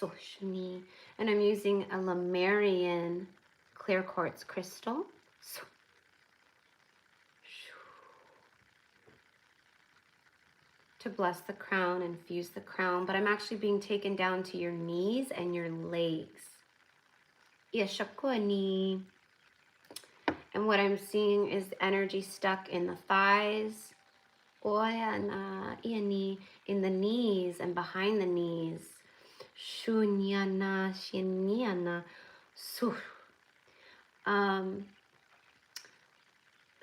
And I'm using a Lemurian clear quartz crystal. To bless the crown and fuse the crown, but I'm actually being taken down to your knees and your legs. And what I'm seeing is energy stuck in the thighs, in the knees and behind the knees. Shunyana, shinyana, su.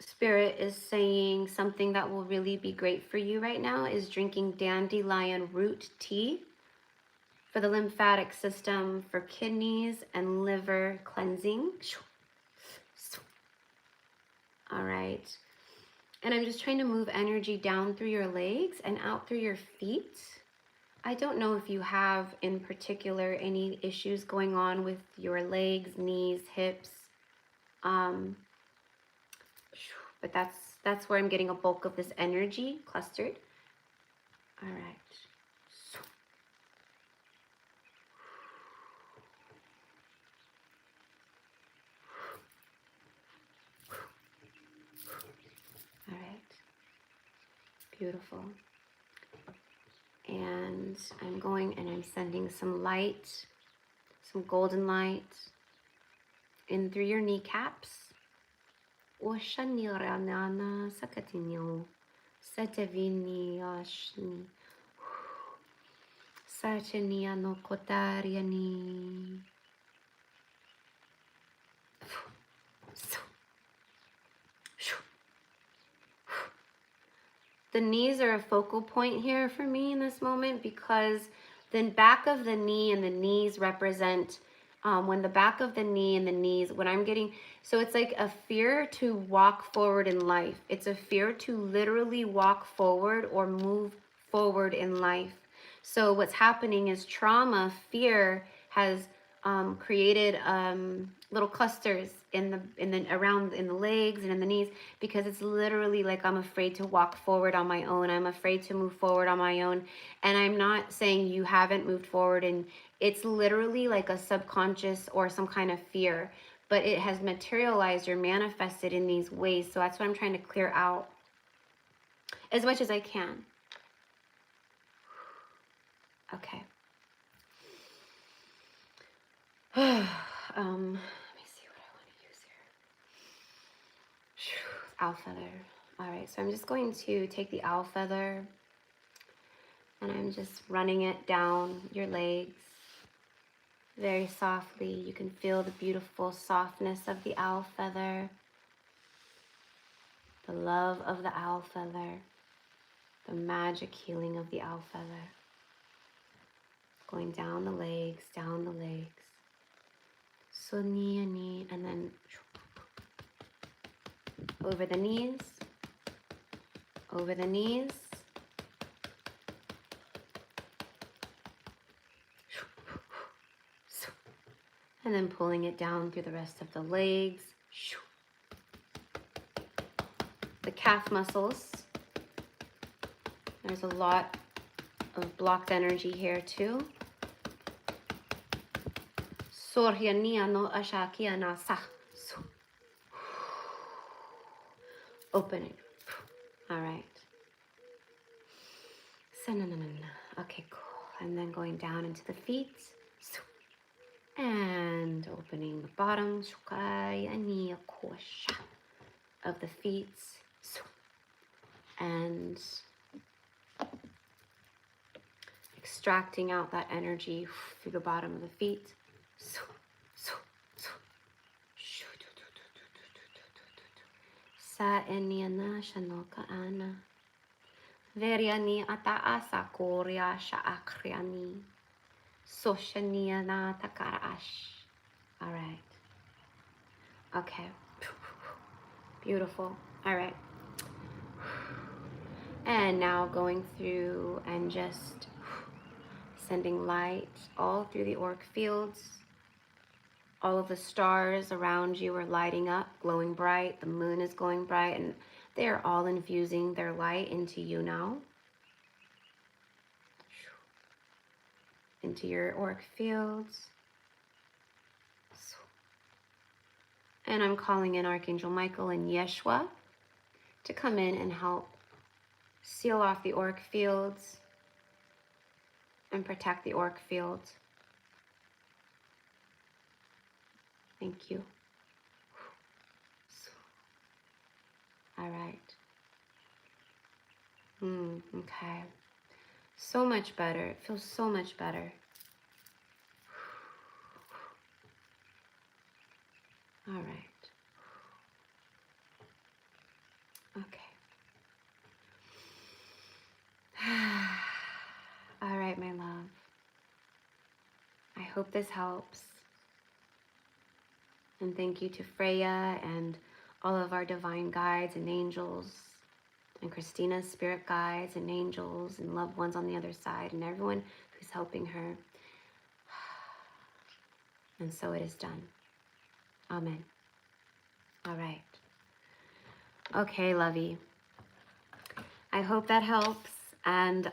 Spirit is saying something that will really be great for you right now is drinking dandelion root tea for the lymphatic system, for kidneys and liver cleansing. All right. And I'm just trying to move energy down through your legs and out through your feet. I don't know if you have in particular any issues going on with your legs, knees, hips. But that's where I'm getting a bulk of this energy clustered. All right. All right. Beautiful. And I'm going and I'm sending some light, some golden light in through your kneecaps. Oshanirana sakatinyo. Setevini ashni. Sachaniano kotariani. The knees are a focal point here for me in this moment because the back of the knee and the knees represent when the back of the knee and the knees, when I'm getting, so it's like a fear to walk forward in life. It's a fear to literally walk forward or move forward in life. So what's happening is trauma, fear has created little clusters in the legs and in the knees, because it's literally like I'm afraid to walk forward on my own. I'm afraid to move forward on my own. And I'm not saying you haven't moved forward, and it's literally like a subconscious or some kind of fear, but it has materialized or manifested in these ways. So that's what I'm trying to clear out as much as I can. Okay. Let me see what I want to use here. Owl feather. All right, so I'm just going to take the owl feather and I'm just running it down your legs very softly. You can feel the beautiful softness of the owl feather, the love of the owl feather, the magic healing of the owl feather. Going down the legs, so knee, and then over the knees, and then pulling it down through the rest of the legs, the calf muscles. There's a lot of blocked energy here too. Opening. All right. Okay, cool. then going down into the feet. And opening the bottom of the feet. And extracting out that energy through the bottom of the feet. Sa eniana shanoka ana. Veriani ataasa koria shaakriani. Soshaniana takarash. All right. Okay. Beautiful. All right. And now going through and just sending light all through the auric fields. All of the stars around you are lighting up, glowing bright. The moon is glowing bright, and they are all infusing their light into you now. Into your auric fields. And I'm calling in Archangel Michael and Yeshua to come in and help seal off the auric fields and protect the auric fields. Thank you. All right. Okay. So much better. It feels so much better. All right. Okay. All right, my love. I hope this helps. And thank you to Freya and all of our divine guides and angels, and Christina's spirit guides and angels and loved ones on the other side, and everyone who's helping her. And so it is done. Amen. All right. Okay, lovey. I hope that helps. And,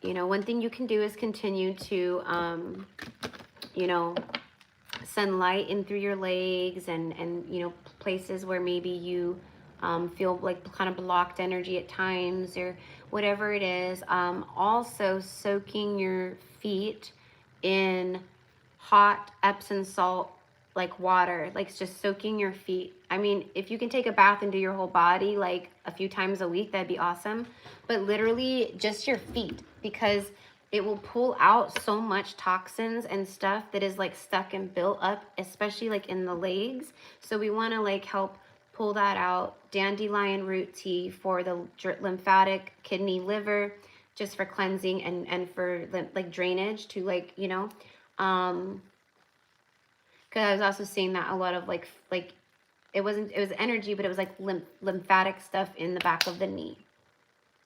you know, one thing you can do is continue to, you know, send light in through your legs and you know, places where maybe you feel like kind of blocked energy at times or whatever it is. Also soaking your feet in hot Epsom salt like water, like just soaking your feet. I mean, if you can take a bath and do your whole body like a few times a week, that'd be awesome. But literally just your feet, because it will pull out so much toxins and stuff that is like stuck and built up, especially like in the legs. So we want to like help pull that out. Dandelion root tea for the lymphatic, kidney, liver, just for cleansing and for like drainage to like, you know, because I was also seeing that a lot of like it was energy, but it was like lymphatic stuff in the back of the knee.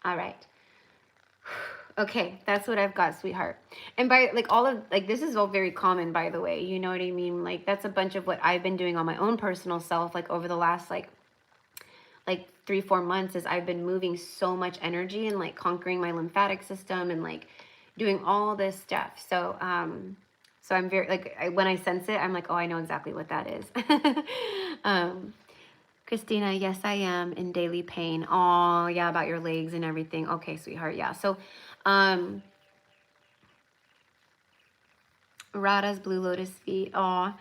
All right. Okay, that's what I've got, sweetheart. And by like all of like, this is all very common, by the way, you know what I mean? Like that's a bunch of what I've been doing on my own personal self, like over the last like 3-4 months, is I've been moving so much energy and like conquering my lymphatic system and like doing all this stuff. So so I'm very like, when I sense it, I'm like, oh, I know exactly what that is. Christina, yes, I am in daily pain. Oh, yeah, about your legs and everything. Okay, sweetheart, yeah. So, Radha's Blue Lotus feet. Oh,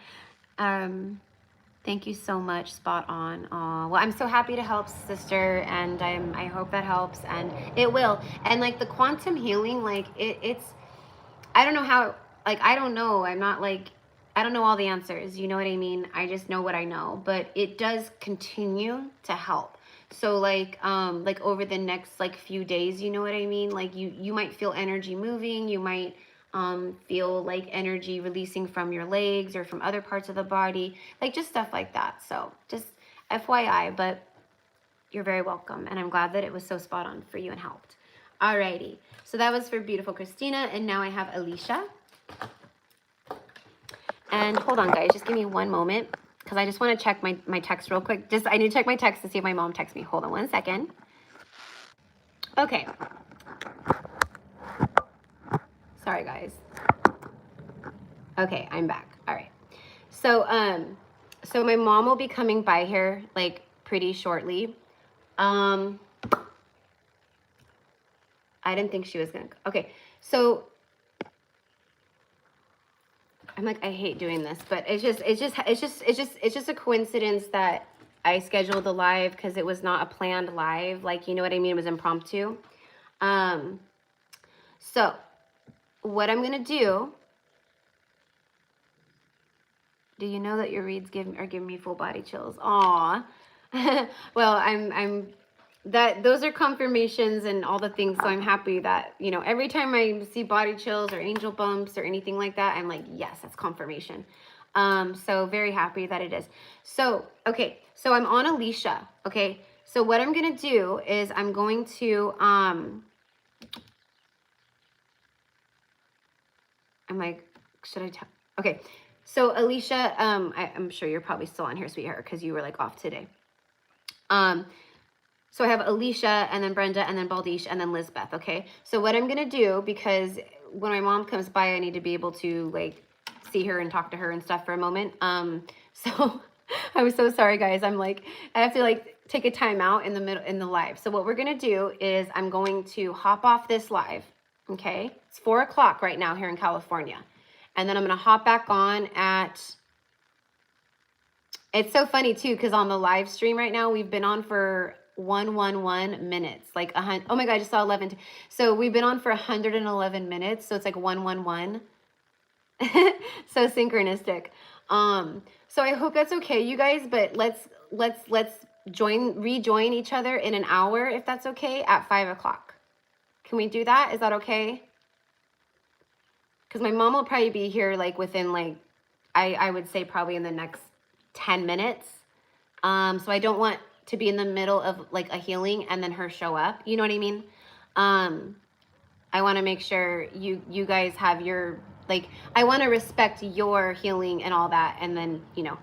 thank you so much. Spot on. Oh, well, I'm so happy to help, sister, and I hope that helps, and it will. And like the quantum healing, like it's, I don't know how, like, I don't know. I'm not like, I don't know all the answers. You know what I mean? I just know what I know, but it does continue to help. So like over the next like few days, you know what I mean? Like you might feel energy moving. You might feel like energy releasing from your legs or from other parts of the body, like just stuff like that. So just FYI, but you're very welcome. And I'm glad that it was so spot on for you and helped. Alrighty. So that was for beautiful Christina. And now I have Alicia. And hold on, guys. Just give me one moment, because I just want to check my text real quick. I need to check my text to see if my mom texts me. Hold on one second. Okay. Sorry, guys. Okay, I'm back. All right. So, so my mom will be coming by here like pretty shortly. I I didn't think she was gonna. Okay, so I'm like, I hate doing this, but it's just a coincidence that I scheduled the live because it was not a planned live. Like, you know what I mean? It was impromptu. So what I'm gonna do. Do you know that your reads are giving me full body chills? Aw. Well, those are confirmations and all the things. So I'm happy that, you know, every time I see body chills or angel bumps or anything like that, I'm like, yes, that's confirmation. So very happy that it is. So, okay. So I'm on Alicia. Okay. So what I'm going to do is I'm going to, I'm like, should I tell? Okay. So Alicia, I'm sure you're probably still on here, sweetheart, because you were like off today. So I have Alicia and then Brenda and then Baldish and then Lisbeth. Okay. So what I'm going to do, because when my mom comes by, I need to be able to like see her and talk to her and stuff for a moment. So I'm so sorry, guys. I'm like, I have to like take a time out in the middle in the live. So what we're going to do is I'm going to hop off this live. Okay. It's 4 o'clock right now here in California. And then I'm going to hop back on at, it's so funny too, because on the live stream right now, we've been on for 111 minutes, like oh my God, I just saw 11. So we've been on for 111 minutes. So it's like 111. So synchronistic. So I hope that's okay, you guys, but let's rejoin each other in an hour, if that's okay, at 5 o'clock. Can we do that? Is that okay? Because my mom will probably be here like within like, I would say probably in the next 10 minutes. So I don't want to be in the middle of like a healing and then her show up. You know what I mean? I want to make sure you guys have your, like, I want to respect your healing and all that. And then, you know,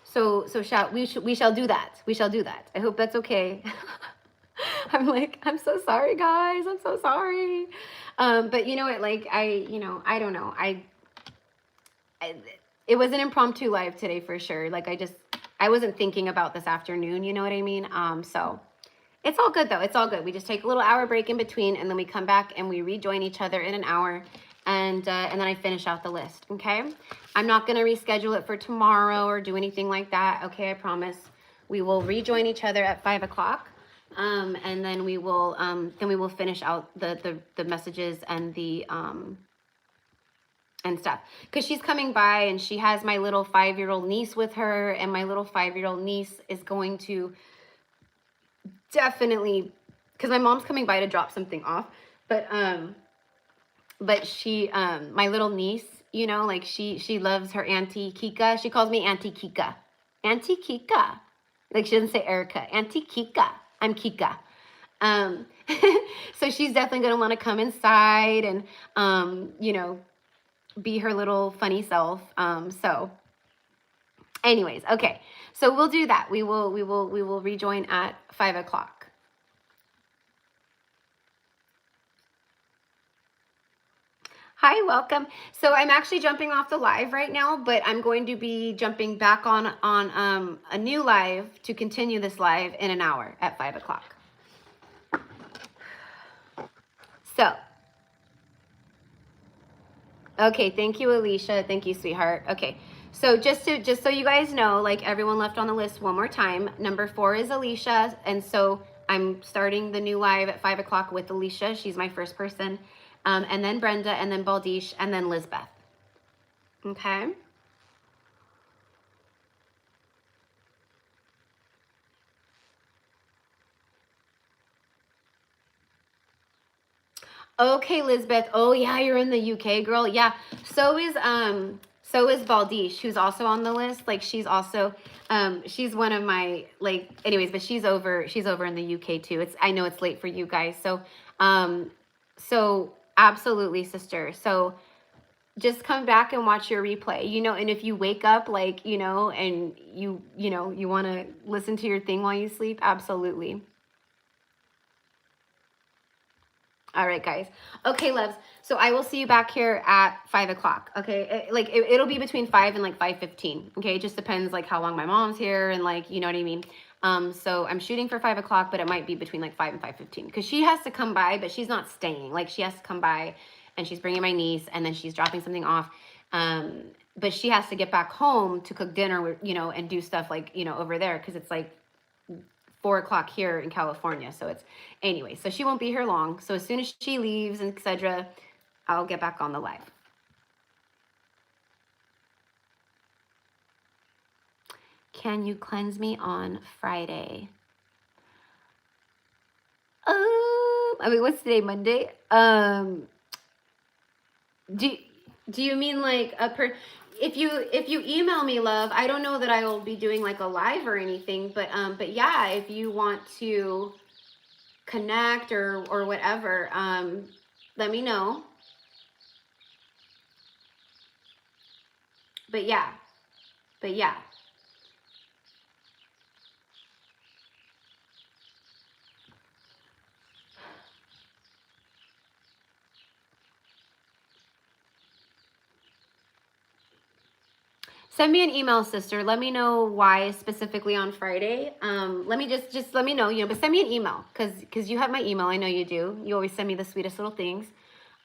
so we shall do that. We shall do that. I hope that's okay. I'm like, I'm so sorry, guys. I'm so sorry. But you know what, like, I don't know. It was an impromptu live today for sure. Like, I wasn't thinking about this afternoon. You know what I mean? So it's all good though. It's all good. We just take a little hour break in between and then we come back and we rejoin each other in an hour. And then I finish out the list. Okay. I'm not going to reschedule it for tomorrow or do anything like that. Okay. I promise. We will rejoin each other at 5 o'clock. And then we will finish out the messages and the, and stuff, because she's coming by and she has my little 5-year-old niece with her, and my little 5-year-old niece is going to definitely, because my mom's coming by to drop something off, but she, my little niece, you know, like she loves her Auntie Kika. She calls me Auntie Kika. Auntie Kika. Like, she doesn't say Erica. Auntie Kika. I'm Kika. So she's definitely going to want to come inside and, you know, be her little funny self. So anyways, okay. So we'll do that. We will rejoin at 5 o'clock. Hi, welcome. So I'm actually jumping off the live right now, but I'm going to be jumping back on a new live to continue this live in an hour at 5 o'clock. So, okay, thank you, Alicia. Thank you, sweetheart. Okay, so just so you guys know, like, everyone left on the list one more time. Number 4 is Alicia, and so I'm starting the new live at 5 o'clock with Alicia. She's my first person. And then Brenda, and then Baldish, and then Lisbeth. Okay. Okay, Lisbeth. Oh yeah, you're in the UK, girl. Yeah. So is Baldish, who's also on the list. Like, she's also she's one of my, like, anyways, but she's over in the UK too. I know it's late for you guys. So so absolutely, sister. So just come back and watch your replay, you know, and if you wake up, like, you know, and you want to listen to your thing while you sleep, absolutely. All right, guys. Okay, loves. So I will see you back here at 5 o'clock. Okay. It'll be between 5 and like 5:15. Okay. It just depends like how long my mom's here and, like, you know what I mean? So I'm shooting for 5 o'clock, but it might be between like 5 and 5:15 because she has to come by, but she's not staying. Like she has to come by and she's bringing my niece and then she's dropping something off. But she has to get back home to cook dinner, you know, and do stuff like, you know, over there because it's like 4 o'clock here in California. So it's anyway, so she won't be here long. So as soon as she leaves and etc., I'll get back on the live. Can you cleanse me on Friday? I mean, what's today? Monday? Do you mean like if you email me, love, I don't know that I will be doing like a live or anything, but yeah, if you want to connect or whatever, let me know. But yeah. Send me an email, sister. Let me know why specifically on Friday. Let me just let me know, you know, but send me an email because you have my email. I know you do. You always send me the sweetest little things.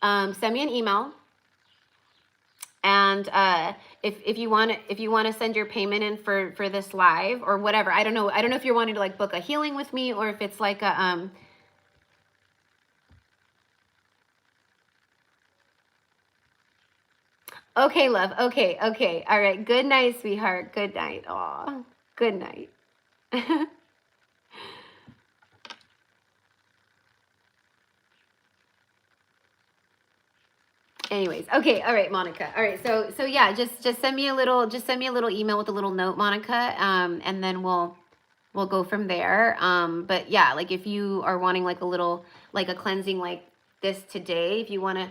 Send me an email. And if you want to send your payment in for this live or whatever, I don't know if you're wanting to like book a healing with me or if it's like a Okay, love. Okay. All right. Good night, sweetheart. Good night. Aw. Good night. Anyways, okay. All right, Monica. All right. So yeah, just send me a little email with a little note, Monica. And then we'll go from there. But yeah, like if you are wanting like a little like a cleansing like this today, if you want to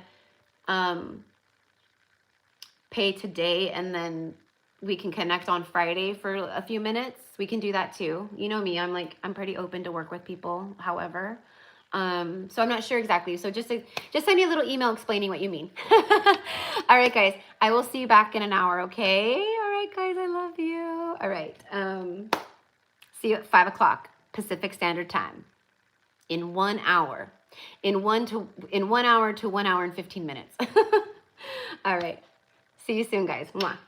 pay today and then we can connect on Friday for a few minutes, we can do that too. You know me, I'm pretty open to work with people, however. So I'm not sure exactly. So just send me a little email explaining what you mean. All right, guys, I will see you back in an hour, okay? All right, guys, I love you. All right. See you at 5 o'clock Pacific Standard Time in 1 hour. In 1 hour to 1 hour and 15 minutes. All right. See you soon, guys. Mwah.